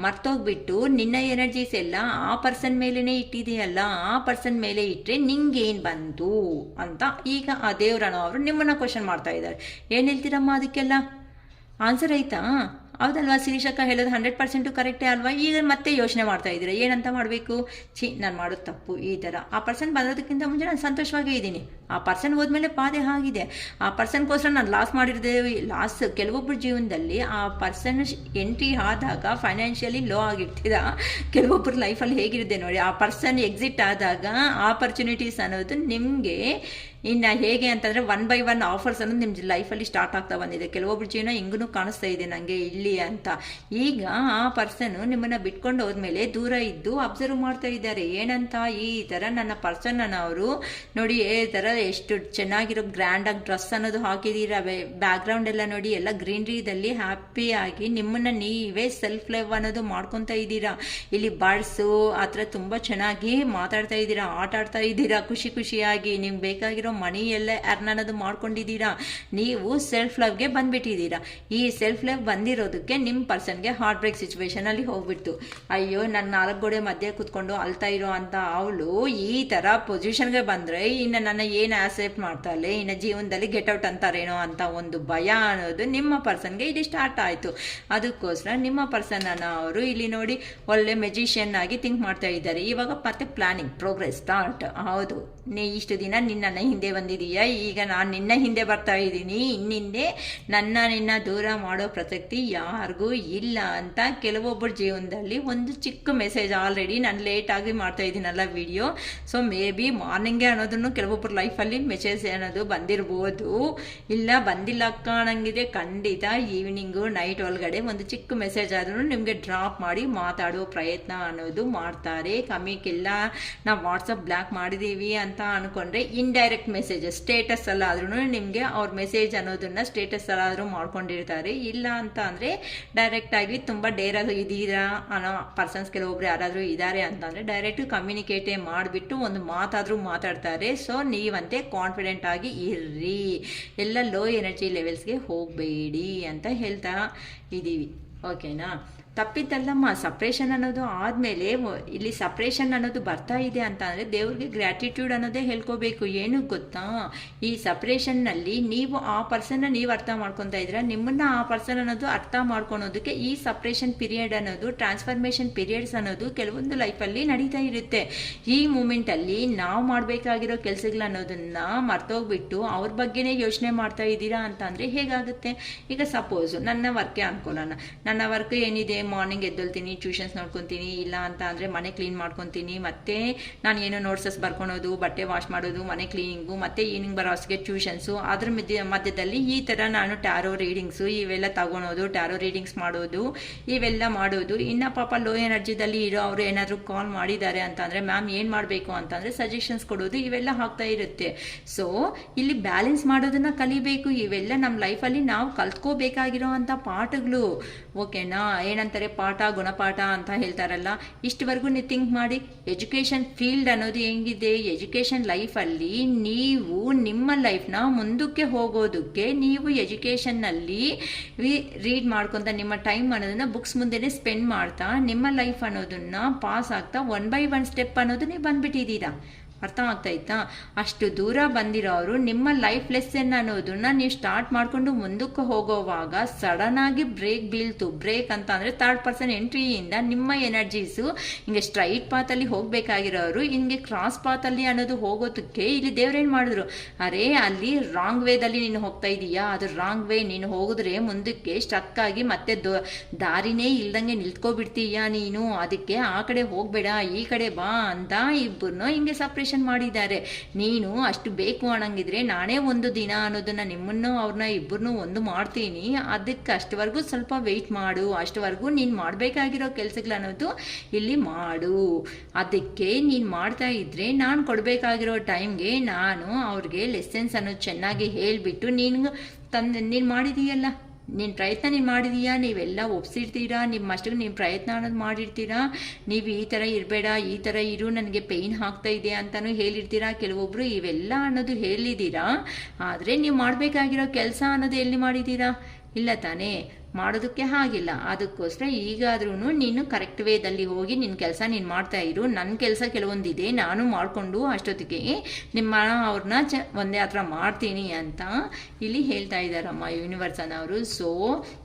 ಮರ್ತೋಗ್ಬಿಟ್ಟು ನಿನ್ನ ಎನರ್ಜೀಸ್ ಎಲ್ಲ ಆ ಪರ್ಸನ್ ಮೇಲೇ ಇಟ್ಟಿದೆಯಲ್ಲ, ಆ ಪರ್ಸನ್ ಮೇಲೆ ಇಟ್ಟರೆ ನಿಂಗೇನು ಬಂತು ಅಂತ ಈಗ ಆ ದೇವರನೋ ಅವರು ನಿಮ್ಮನ್ನ ಕ್ವಶನ್ ಮಾಡ್ತಾ ಇದ್ದಾರೆ. ಏನು ಹೇಳ್ತೀರಮ್ಮ ಅದಕ್ಕೆಲ್ಲ ಆನ್ಸರ್ ಆಯ್ತಾ? ಹೌದಲ್ವಾ ಶಿರೀಷಕ್ಕ ಹೇಳೋದು 100% ಕರೆಕ್ಟೇ ಅಲ್ವಾ? ಈಗ ಮತ್ತೆ ಯೋಚನೆ ಮಾಡ್ತಾ ಇದ್ದೀರಾ ಏನಂತ ಮಾಡಬೇಕು, ನಾನು ಮಾಡೋದು ತಪ್ಪು ಈ ಥರ. ಆ ಪರ್ಸನ್ ಬರೋದಕ್ಕಿಂತ ಮುಂಚೆ ನಾನು ಸಂತೋಷವಾಗೇ ಇದ್ದೀನಿ, ಆ ಪರ್ಸನ್ ಹೋದ್ಮೇಲೆ ಪಾದೆ ಆಗಿದೆ, ಆ ಪರ್ಸನ್ಗೋಸ್ಕರ ನಾನು ಲಾಸ್ ಮಾಡಿರ್ತೇವೆ. ಕೆಲವೊಬ್ಬರ ಜೀವನದಲ್ಲಿ ಆ ಪರ್ಸನ್ ಎಂಟ್ರಿ ಆದಾಗ ಫೈನಾನ್ಷಿಯಲಿ ಲೋ ಆಗಿರ್ತಿದ, ಕೆಲವೊಬ್ಬರ ಲೈಫಲ್ಲಿ ಹೇಗಿರುತ್ತೆ ನೋಡಿ, ಆ ಪರ್ಸನ್ ಎಕ್ಸಿಟ್ ಆದಾಗ ಆಪರ್ಚುನಿಟೀಸ್ ಅನ್ನೋದು ನಿಮಗೆ ಇನ್ನು ಹೇಗೆ ಅಂತಂದರೆ 1 by 1 ಆಫರ್ಸ್ ಅನ್ನೋದು ನಿಮ್ಮ ಲೈಫಲ್ಲಿ ಸ್ಟಾರ್ಟ್ ಆಗ್ತಾ ಬಂದಿದೆ. ಕೆಲವೊಬ್ರು ಜೀವನ ಹಿಂಗೂ ಕಾಣಿಸ್ತಾ ಇದೆ ನನಗೆ ಇಲ್ಲಿ ಅಂತ. ಈಗ ಆ ಪರ್ಸನ್ನು ನಿಮ್ಮನ್ನು ಬಿಟ್ಕೊಂಡು ಹೋದ್ಮೇಲೆ ದೂರ ಇದ್ದು ಅಬ್ಸರ್ವ್ ಮಾಡ್ತಾ ಇದ್ದಾರೆ. ಏನಂತ, ಈ ಥರ ನನ್ನ ಪರ್ಸನ್ನ ಅವರು ನೋಡಿ ಈ ಥರ ಎಷ್ಟು ಚೆನ್ನಾಗಿರೋ ಗ್ರ್ಯಾಂಡಾಗಿ ಡ್ರೆಸ್ ಅನ್ನೋದು ಹಾಕಿದ್ದೀರಾ, ಬ್ಯಾಕ್ಗ್ರೌಂಡ್ ಎಲ್ಲ ನೋಡಿ ಎಲ್ಲ ಗ್ರೀನ್ರಿದಲ್ಲಿ ಹ್ಯಾಪಿಯಾಗಿ ನಿಮ್ಮನ್ನು ನೀವೇ ಸೆಲ್ಫ್ ಲವ್ ಅನ್ನೋದು ಮಾಡ್ಕೊತಾ ಇದ್ದೀರಾ. ಇಲ್ಲಿ ಬರ್ಡ್ಸು ಆ ಥರ ತುಂಬ ಚೆನ್ನಾಗಿ ಮಾತಾಡ್ತಾ ಇದ್ದೀರಾ, ಆಟ ಆಡ್ತಾ ಇದ್ದೀರಾ, ಖುಷಿ ಖುಷಿಯಾಗಿ ನಿಮ್ಗೆ ಬೇಕಾಗಿರೋ ಮನಿ ಎಲ್ಲ ಅರ್ನ್ ಅನ್ನೋದು ಮಾಡ್ಕೊಂಡಿದ್ದೀರಾ. ನೀವು ಸೆಲ್ಫ್ ಲವ್ಗೆ ಬಂದ್ಬಿಟ್ಟಿದ್ದೀರಾ. ಈ ಸೆಲ್ಫ್ ಲವ್ ಬಂದಿರೋದಕ್ಕೆ ನಿಮ್ಮ ಪರ್ಸನ್ಗೆ ಹಾರ್ಟ್ ಬ್ರೇಕ್ ಸಿಚುವೇಶನ್ ಅಲ್ಲಿ ಹೋಗ್ಬಿಡ್ತು. ಅಯ್ಯೋ ನನ್ನ 4 ಗೋಡೆ ಮಧ್ಯೆ ಕೂತ್ಕೊಂಡು ಅಳ್ತಾ ಇರೋ ಅಂತ ಅವಳು ಈ ಥರ ಪೊಸಿಷನ್ಗೆ ಬಂದರೆ ಇನ್ನು ನನ್ನ ಏನು ಆಕ್ಸೆಪ್ಟ್ ಮಾಡ್ತಾಳೆ, ಇನ್ನು ಜೀವನದಲ್ಲಿ ಗೆಟ್ ಔಟ್ ಅಂತಾರೇನೋ ಅಂತ ಒಂದು ಭಯ ಅನ್ನೋದು ನಿಮ್ಮ ಪರ್ಸನ್ಗೆ ಇಲ್ಲಿ ಸ್ಟಾರ್ಟ್ ಆಯಿತು. ಅದಕ್ಕೋಸ್ಕರ ನಿಮ್ಮ ಪರ್ಸನನ್ನು ಅವರು ಇಲ್ಲಿ ನೋಡಿ ಒಳ್ಳೆ ಮೆಜಿಷಿಯನ್ ಆಗಿ ಥಿಂಕ್ ಮಾಡ್ತಾ ಇದ್ದಾರೆ. ಇವಾಗ ಮತ್ತೆ ಪ್ಲಾನಿಂಗ್ ಪ್ರೋಗ್ರೆಸ್ ಸ್ಟಾರ್ಟ್. ಹೌದು, ಇಷ್ಟು ದಿನ ನಿನ್ನ ಹಿಂದೆ ಬಂದಿದೀಯಾ, ಈಗ ನಾನು ನಿನ್ನ ಹಿಂದೆ ಬರ್ತಾ ಇದ್ದೀನಿ, ಇನ್ನಿಂದೆ ನಿನ್ನ ದೂರ ಮಾಡೋ ಪ್ರಸಕ್ತಿ ಯಾರಿಗೂ ಇಲ್ಲ ಅಂತ ಕೆಲವೊಬ್ಬರ ಜೀವನದಲ್ಲಿ ಒಂದು ಚಿಕ್ಕ ಮೆಸೇಜ್. ಆಲ್ರೆಡಿ ನಾನು ಲೇಟಾಗಿ ಮಾಡ್ತಾ ಇದ್ದೀನಲ್ಲ ವಿಡಿಯೋ, ಸೊ ಮೇ ಬಿ ಮಾರ್ನಿಂಗ್ಗೆ ಅನ್ನೋದನ್ನು ಕೆಲವೊಬ್ಬರ ಲೈಫಲ್ಲಿ ಮೆಸೇಜ್ ಅನ್ನೋದು ಬಂದಿರ್ಬೋದು, ಇಲ್ಲ ಬಂದಿಲ್ಲ ಕಾಣಂಗಿದೆ. ಖಂಡಿತ ಈವ್ನಿಂಗು ನೈಟ್ ಒಳಗಡೆ ಒಂದು ಚಿಕ್ಕ ಮೆಸೇಜ್ ಆದ್ರೂ ನಿಮಗೆ ಡ್ರಾಪ್ ಮಾಡಿ ಮಾತಾಡೋ ಪ್ರಯತ್ನ ಅನ್ನೋದು ಮಾಡ್ತಾರೆ. ಕಮ್ಮಿಗೆಲ್ಲ ನಾವು ವಾಟ್ಸಪ್ ಬ್ಲಾಕ್ ಮಾಡಿದ್ದೀವಿ ಅಂತ ಅನ್ಕೊಂಡ್ರೆ ಇಂಡೈರೆಕ್ಟ್ ಮೆಸೇಜಸ್ ಸ್ಟೇಟಸ್ ಅಲ್ಲಾದ್ರೂ ನಿಮಗೆ ಅವ್ರ ಮೆಸೇಜ್ ಅನ್ನೋದನ್ನ ಸ್ಟೇಟಸ್ ಅಲ್ಲಾದ್ರೂ ಮಾಡ್ಕೊಂಡಿರ್ತಾರೆ. ಇಲ್ಲ ಅಂತ ಅಂದರೆ ಡೈರೆಕ್ಟಾಗಿ ತುಂಬ ಡೇರ್ ಇದ್ದೀರಾ ಅನ್ನೋ ಪರ್ಸನ್ಸ್ ಕೆಲವೊಬ್ರು ಯಾರಾದರೂ ಇದ್ದಾರೆ ಅಂತಂದರೆ ಡೈರೆಕ್ಟ್ ಕಮ್ಯುನಿಕೇಟೇ ಮಾಡಿಬಿಟ್ಟು ಒಂದು ಮಾತಾದರೂ ಮಾತಾಡ್ತಾರೆ. ಸೊ ನೀವಂತೆ ಕಾನ್ಫಿಡೆಂಟ್ ಆಗಿ ಇರ್ರಿ, ಎಲ್ಲ ಲೋ ಎನರ್ಜಿ ಲೆವೆಲ್ಸ್ಗೆ ಹೋಗಬೇಡಿ ಅಂತ ಹೇಳ್ತಾ ಇದ್ದೀವಿ. ಓಕೆನಾ? ತಪ್ಪಿದ್ದಲ್ಲಮ್ಮ, ಸಪ್ರೇಷನ್ ಅನ್ನೋದು ಆದಮೇಲೆ ಇಲ್ಲಿ ಸಪ್ರೇಷನ್ ಅನ್ನೋದು ಬರ್ತಾ ಇದೆ ಅಂತ ಅಂದರೆ ದೇವ್ರಿಗೆ ಗ್ರ್ಯಾಟಿಟ್ಯೂಡ್ ಅನ್ನೋದೇ ಹೇಳ್ಕೋಬೇಕು. ಏನು ಗೊತ್ತಾ, ಈ ಸಪ್ರೇಷನ್ನಲ್ಲಿ ನೀವು ಆ ಪರ್ಸನ್ನ ನೀವು ಅರ್ಥ ಮಾಡ್ಕೊತಾ ಇದ್ದೀರಾ, ನಿಮ್ಮನ್ನು ಆ ಪರ್ಸನ್ ಅನ್ನೋದು ಅರ್ಥ ಮಾಡ್ಕೊಳೋದಕ್ಕೆ ಈ ಸಪ್ರೇಷನ್ ಪೀರಿಯಡ್ ಅನ್ನೋದು, ಟ್ರಾನ್ಸ್ಫಾರ್ಮೇಷನ್ ಪೀರಿಯಡ್ಸ್ ಅನ್ನೋದು ಕೆಲವೊಂದು ಲೈಫಲ್ಲಿ ನಡೀತಾ ಇರುತ್ತೆ. ಈ ಮೂಮೆಂಟಲ್ಲಿ ನಾವು ಮಾಡಬೇಕಾಗಿರೋ ಕೆಲಸಗಳು ಅನ್ನೋದನ್ನು ಮರ್ತೋಗ್ಬಿಟ್ಟು ಅವ್ರ ಬಗ್ಗೆನೇ ಯೋಚನೆ ಮಾಡ್ತಾ ಇದ್ದೀರಾ ಅಂತ ಅಂದರೆ ಹೇಗಾಗುತ್ತೆ? ಈಗ ಸಪೋಸು ನನ್ನ ವರ್ಕೇ ಅನ್ಕೊಳ್ಳೋಣ, ನನ್ನ ವರ್ಕ್ ಏನಿದೆ, ಮಾರ್ನಿಂಗ್ ಎದ್ದೊಳ್ತೀನಿ, ಟ್ಯೂಷನ್ಸ್ ನೋಡ್ಕೊತೀನಿ, ಇಲ್ಲ ಅಂತ ಅಂದರೆ ಮನೆ ಕ್ಲೀನ್ ಮಾಡ್ಕೊತೀನಿ, ಮತ್ತೆ ನಾನು ಏನೋ ನೋಟ್ಸಸ್ ಬರ್ಕೊಳೋದು, ಬಟ್ಟೆ ವಾಶ್ ಮಾಡೋದು, ಮನೆ ಕ್ಲೀನಿಂಗು, ಮತ್ತೆ ಈವ್ನಿಂಗ್ ಬರೋ ಹೊಸಿಗೆ ಟ್ಯೂಷನ್ಸು, ಅದ್ರ ಮಧ್ಯದಲ್ಲಿ ಈ ಥರ ನಾನು ಟ್ಯಾರೋ ರೀಡಿಂಗ್ಸು ಇವೆಲ್ಲ ತಗೊಳೋದು, ಟ್ಯಾರೋ ರೀಡಿಂಗ್ಸ್ ಮಾಡೋದು, ಇವೆಲ್ಲ ಮಾಡೋದು. ಇನ್ನು ಪಾಪ ಲೋ ಎನರ್ಜಿದಲ್ಲಿ ಇರೋ ಅವರು ಏನಾದರೂ ಕಾಲ್ ಮಾಡಿದ್ದಾರೆ ಅಂತಂದರೆ ಮ್ಯಾಮ್ ಏನು ಮಾಡಬೇಕು ಅಂತಂದರೆ ಸಜೆಷನ್ಸ್ ಕೊಡೋದು, ಇವೆಲ್ಲ ಆಗ್ತಾ ಇರುತ್ತೆ. ಸೊ ಇಲ್ಲಿ ಬ್ಯಾಲೆನ್ಸ್ ಮಾಡೋದನ್ನು ಕಲಿಬೇಕು. ಇವೆಲ್ಲ ನಮ್ಮ ಲೈಫಲ್ಲಿ ನಾವು ಕಲ್ತ್ಕೋಬೇಕಾಗಿರೋ ಅಂಥ ಪಾಠಗಳು. ಓಕೆನಾ? ಏನಂತಾರೆ, ಪಾಠ ಗುಣಪಾಠ ಅಂತ ಹೇಳ್ತಾರಲ್ಲ, ಇಷ್ಟವರೆಗೂ ನೀವು ಥಿಂಕ್ ಮಾಡಿ. ಎಜುಕೇಷನ್ ಫೀಲ್ಡ್ ಅನ್ನೋದು ಹೆಂಗಿದೆ, ಎಜುಕೇಷನ್ ಲೈಫಲ್ಲಿ ನೀವು ನಿಮ್ಮ ಲೈಫ್ನ ಮುಂದಕ್ಕೆ ಹೋಗೋದಕ್ಕೆ ನೀವು ಎಜುಕೇಷನ್ನಲ್ಲಿ ರೀಡ್ ಮಾಡ್ಕೊತ ನಿಮ್ಮ ಟೈಮ್ ಅನ್ನೋದನ್ನ ಬುಕ್ಸ್ ಮುಂದೆನೇ ಸ್ಪೆಂಡ್ ಮಾಡ್ತಾ ನಿಮ್ಮ ಲೈಫ್ ಅನ್ನೋದನ್ನ ಪಾಸ್ ಆಗ್ತಾ 1 by 1 ಸ್ಟೆಪ್ ಅನ್ನೋದು ನೀವು ಬಂದ್ಬಿಟ್ಟಿದ್ದೀರಾ. ಅರ್ಥ ಆಗ್ತಾಯಿತ್ತಾ? ಅಷ್ಟು ದೂರ ಬಂದಿರೋರು ನಿಮ್ಮ ಲೈಫ್ ಲೆಸನ್ ಅನ್ನೋದನ್ನ ನೀವು ಸ್ಟಾರ್ಟ್ ಮಾಡಿಕೊಂಡು ಮುಂದಕ್ಕೆ ಹೋಗೋವಾಗ ಸಡನ್ ಆಗಿ ಬ್ರೇಕ್ ಬೀಳ್ತು. ಬ್ರೇಕ್ ಅಂತ ಅಂದರೆ ಥರ್ಡ್ ಪರ್ಸನ್ ಎಂಟ್ರಿಯಿಂದ ನಿಮ್ಮ ಎನರ್ಜೀಸು ಹಿಂಗೆ ಸ್ಟ್ರೈಟ್ ಪಾತಲ್ಲಿ ಹೋಗಬೇಕಾಗಿರೋರು ಹಿಂಗೆ ಕ್ರಾಸ್ ಪಾತಲ್ಲಿ ಅನ್ನೋದು ಹೋಗೋದಕ್ಕೆ ಇಲ್ಲಿ ದೇವ್ರೇನು ಮಾಡಿದ್ರು, ಅರೇ ಅಲ್ಲಿ ರಾಂಗ್ ವೇದಲ್ಲಿ ನೀನು ಹೋಗ್ತಾ ಇದೀಯಾ, ಅದು ರಾಂಗ್ ವೇ, ನೀನು ಹೋಗಿದ್ರೆ ಮುಂದಕ್ಕೆ ಸ್ಟ್ರಕ್ ಆಗಿ ಮತ್ತೆ ದಾರಿನೇ ಇಲ್ದಂಗೆ ನಿಲ್ತ್ಕೊಬಿಡ್ತೀಯಾ ನೀನು, ಅದಕ್ಕೆ ಆ ಕಡೆ ಹೋಗಬೇಡ ಈ ಕಡೆ ಬಾ ಅಂತ ಇಬ್ಬರನ್ನೂ ಹಿಂಗೆ ಸಪ್ರೇಷನ್ ಮೋಟಿವೇಶನ್ ಮಾಡಿದ್ದಾರೆ. ನೀನು ಅಷ್ಟು ಬೇಕು ಅನ್ನಂಗಿದ್ರೆ ನಾನೇ ಒಂದು ದಿನ ಅನ್ನೋದನ್ನ ನಿಮ್ಮನ್ನು ಅವ್ರನ್ನ ಇಬ್ಬರನ್ನೂ ಒಂದು ಮಾಡ್ತೀನಿ, ಅದಕ್ಕೆ ಅಷ್ಟವರೆಗೂ ಸ್ವಲ್ಪ ವೆಯ್ಟ್ ಮಾಡು, ಅಷ್ಟವರೆಗೂ ನೀನು ಮಾಡಬೇಕಾಗಿರೋ ಕೆಲಸಗಳನ್ನೋದು ಇಲ್ಲಿ ಮಾಡು. ಅದಕ್ಕೆ ನೀನು ಮಾಡ್ತಾ ಇದ್ರೆ ನಾನು ಕೊಡಬೇಕಾಗಿರೋ ಟೈಮ್ಗೆ ನಾನು ಅವ್ರಿಗೆ ಲೆಸನ್ಸ್ ಅನ್ನೋದು ಚೆನ್ನಾಗಿ ಹೇಳಿಬಿಟ್ಟು ನೀನು ಮಾಡಿದೀಯಲ್ಲ, ನೀನು ಪ್ರಯತ್ನ ನೀನು ಮಾಡಿದೀಯಾ, ನೀವೆಲ್ಲ ಒಪ್ಸಿರ್ತೀರಾ, ನಿಮ್ಮ ಅಷ್ಟಿಗೆ ನೀವು ಪ್ರಯತ್ನ ಅನ್ನೋದು ಮಾಡಿರ್ತೀರಾ, ನೀವು ಈ ಥರ ಇರಬೇಡ, ಈ ಥರ ಇರು, ನನಗೆ ಪೇಯ್ನ್ ಆಗ್ತಾ ಇದೆ ಅಂತಲೂ ಹೇಳಿರ್ತೀರಾ. ಕೆಲವೊಬ್ಬರು ಇವೆಲ್ಲ ಅನ್ನೋದು ಹೇಳಿದ್ದೀರಾ, ಆದರೆ ನೀವು ಮಾಡಬೇಕಾಗಿರೋ ಕೆಲಸ ಅನ್ನೋದು ಎಲ್ಲಿ ಮಾಡಿದ್ದೀರಾ? ಇಲ್ಲ ತಾನೇ, ಮಾಡೋದಕ್ಕೆ ಆಗಿಲ್ಲ. ಅದಕ್ಕೋಸ್ಕರ ಈಗಾದ್ರೂ ನೀನು ಕರೆಕ್ಟ್ ವೇದಲ್ಲಿ ಹೋಗಿ ನಿನ್ನ ಕೆಲಸ ನೀನು ಮಾಡ್ತಾ ಇರು. ನನ್ನ ಕೆಲಸ ಕೆಲವೊಂದಿದೆ, ನಾನು ಮಾಡಿಕೊಂಡು ಅಷ್ಟೊತ್ತಿಗೆ ನಿಮ್ಮ ಅವ್ರನ್ನ ಒಂದೇ ಹತ್ರ ಮಾಡ್ತೀನಿ ಅಂತ ಇಲ್ಲಿ ಹೇಳ್ತಾ ಇದ್ದಾರಮ್ಮ ಯೂನಿವರ್ಸ್ ಅನ್ನೋರು. ಸೊ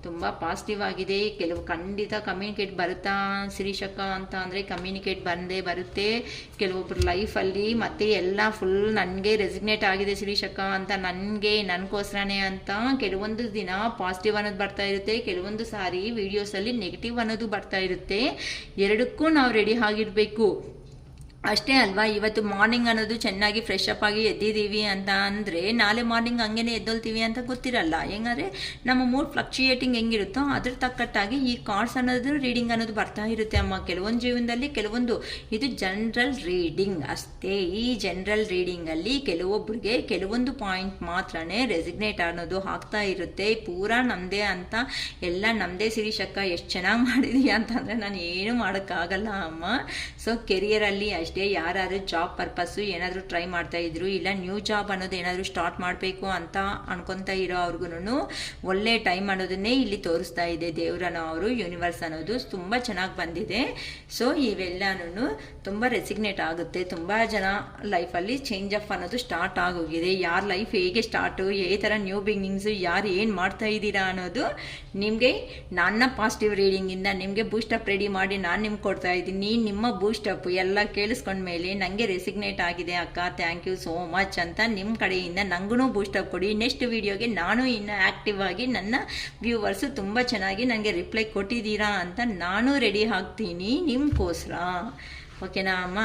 ತುಂಬ ಪಾಸಿಟಿವ್ ಆಗಿದೆ. ಕೆಲವು ಖಂಡಿತ ಕಮ್ಯುನಿಕೇಟ್ ಬರುತ್ತಾ ಶಿರೀಷಕ್ಕ ಅಂತ ಅಂದರೆ ಕಮ್ಯುನಿಕೇಟ್ ಬಂದೇ ಬರುತ್ತೆ. ಕೆಲವೊಬ್ಬರು ಲೈಫಲ್ಲಿ ಮತ್ತೆ ಎಲ್ಲ ಫುಲ್ ನನಗೆ ರೆಸಿಗ್ನೇಟ್ ಆಗಿದೆ ಶಿರೀಷಕ್ಕ ಅಂತ, ನನಗೋಸ್ಕರನೇ ಅಂತ ಕೆಲವೊಂದು ದಿನ ಪಾಸಿಟಿವ್ ಅನ್ನೋದು ಬರ್ತಾ ಇರುತ್ತೆ, ಕೆಲವೊಂದು ಸಾರಿ ವಿಡಿಯೋಸಲ್ಲಿ ನೆಗೆಟಿವ್ ಅನ್ನೋದು ಬರ್ತಾ ಇರುತ್ತೆ. ಎರಡಕ್ಕೂ ನಾವು ರೆಡಿ ಆಗಿರಬೇಕು ಅಷ್ಟೇ ಅಲ್ವಾ. ಇವತ್ತು ಮಾರ್ನಿಂಗ್ ಅನ್ನೋದು ಚೆನ್ನಾಗಿ ಫ್ರೆಶ್ ಅಪ್ ಆಗಿ ಎದ್ದಿದ್ದೀವಿ ಅಂತ ಅಂದರೆ ನಾಳೆ ಮಾರ್ನಿಂಗ್ ಹಂಗೇನೆ ಎದ್ದೊಳ್ತೀವಿ ಅಂತ ಗೊತ್ತಿರಲ್ಲ. ಹೆಂಗಂದರೆ ನಮ್ಮ ಮೂಡ್ ಫ್ಲಕ್ಚುಯೇಟಿಂಗ್ ಹೆಂಗಿರುತ್ತೋ ಅದ್ರ ತಕ್ಕಟ್ಟಾಗಿ ಈ ಕಾರ್ಡ್ಸ್ ಅನ್ನೋದು ರೀಡಿಂಗ್ ಅನ್ನೋದು ಬರ್ತಾ ಇರುತ್ತೆ ಅಮ್ಮ. ಕೆಲವೊಂದು ಜೀವನದಲ್ಲಿ ಕೆಲವೊಂದು ಇದು ಜನರಲ್ ರೀಡಿಂಗ್ ಅಷ್ಟೇ. ಈ ಜನರಲ್ ರೀಡಿಂಗಲ್ಲಿ ಕೆಲವೊಬ್ಬರಿಗೆ ಕೆಲವೊಂದು ಪಾಯಿಂಟ್ ಮಾತ್ರನೇ ರೆಸಿಗ್ನೇಟ್ ಅನ್ನೋದು ಆಗ್ತಾ ಇರುತ್ತೆ. ಪೂರಾ ನಮ್ಮದೇ ಅಂತ ಎಲ್ಲ ನಮ್ಮದೇ ಶಿರೀಷಕ್ಕ ಎಷ್ಟು ಚೆನ್ನಾಗಿ ಮಾಡಿದೀಯ ಅಂತಂದರೆ ನಾನು ಏನು ಮಾಡೋಕ್ಕಾಗಲ್ಲ ಅಮ್ಮ. ಸೊ ಕೆರಿಯರಲ್ಲಿ ಅಷ್ಟೇ ಯಾರು ಜಾಬ್ ಪರ್ಪಸ್ಸು ಏನಾದರೂ ಟ್ರೈ ಮಾಡ್ತಾ ಇದ್ರು, ಇಲ್ಲ ನ್ಯೂ ಜಾಬ್ ಅನ್ನೋದು ಏನಾದರೂ ಸ್ಟಾರ್ಟ್ ಮಾಡಬೇಕು ಅಂತ ಅನ್ಕೊತಾ ಇರೋ ಅವ್ರಿಗೂ ಒಳ್ಳೆ ಟೈಮ್ ಅನ್ನೋದನ್ನೇ ಇಲ್ಲಿ ತೋರಿಸ್ತಾ ಇದೆ ದೇವರನ್ನ ಅವರು ಯೂನಿವರ್ಸ್ ಅನ್ನೋದು ತುಂಬ ಚೆನ್ನಾಗಿ ಬಂದಿದೆ. ಸೊ ಇವೆಲ್ಲನೂ ತುಂಬ ರೆಸಿಗ್ನೇಟ್ ಆಗುತ್ತೆ. ತುಂಬ ಜನ ಲೈಫಲ್ಲಿ ಚೇಂಜ್ ಆಫ್ ಅನ್ನೋದು ಸ್ಟಾರ್ಟ್ ಆಗೋಗಿದೆ. ಯಾರ ಲೈಫ್ ಹೇಗೆ ಸ್ಟಾರ್ಟು, ಈ ಥರ ನ್ಯೂ ಬಿಗಿನಿಂಗ್ಸು, ಯಾರು ಏನು ಮಾಡ್ತಾ ಇದ್ದೀರಾ ಅನ್ನೋದು ನಿಮಗೆ ನನ್ನ ಪಾಸಿಟಿವ್ ರೀಡಿಂಗಿಂದ ನಿಮಗೆ ಬೂಸ್ಟಪ್ ರೆಡಿ ಮಾಡಿ ನಾನು ನಿಮ್ಗೆ ಕೊಡ್ತಾ ಇದ್ದೀನಿ. ನಿಮ್ಮ ಬೂಸ್ಟಪ್ ಎಲ್ಲ ಕೇಳಿಸ್ಕೊಂಡ್ಮೇಲೆ ನನಗೆ ರೆಸಿಗ್ನೇಟ್ ಆಗಿದೆ ಅಕ್ಕ, ಥ್ಯಾಂಕ್ ಯು ಸೋ ಮಚ್ ಅಂತ ನಿಮ್ಮ ಕಡೆಯಿಂದ ನನಗೂ ಬೂಸ್ಟಪ್ ಕೊಡಿ. ನೆಕ್ಸ್ಟ್ ವಿಡಿಯೋಗೆ ನಾನು ಇನ್ನು ಆ್ಯಕ್ಟಿವ್ ಆಗಿ ನನ್ನ ವ್ಯೂವರ್ಸು ತುಂಬ ಚೆನ್ನಾಗಿ ನನಗೆ ರಿಪ್ಲೈ ಕೊಟ್ಟಿದ್ದೀರಾ ಅಂತ ನಾನು ರೆಡಿ ಆಗ್ತೀನಿ ನಿಮ್ಗೋಸ್ಕರ. ಓಕೆನಾ ಅಮ್ಮ?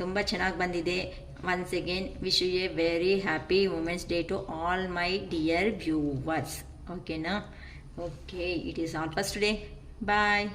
ತುಂಬ ಚೆನ್ನಾಗಿ ಬಂದಿದೆ. Once again wish you a very happy women's day to all my dear viewers. ಓಕೆನಾ? Okay, it is all for today. Bye.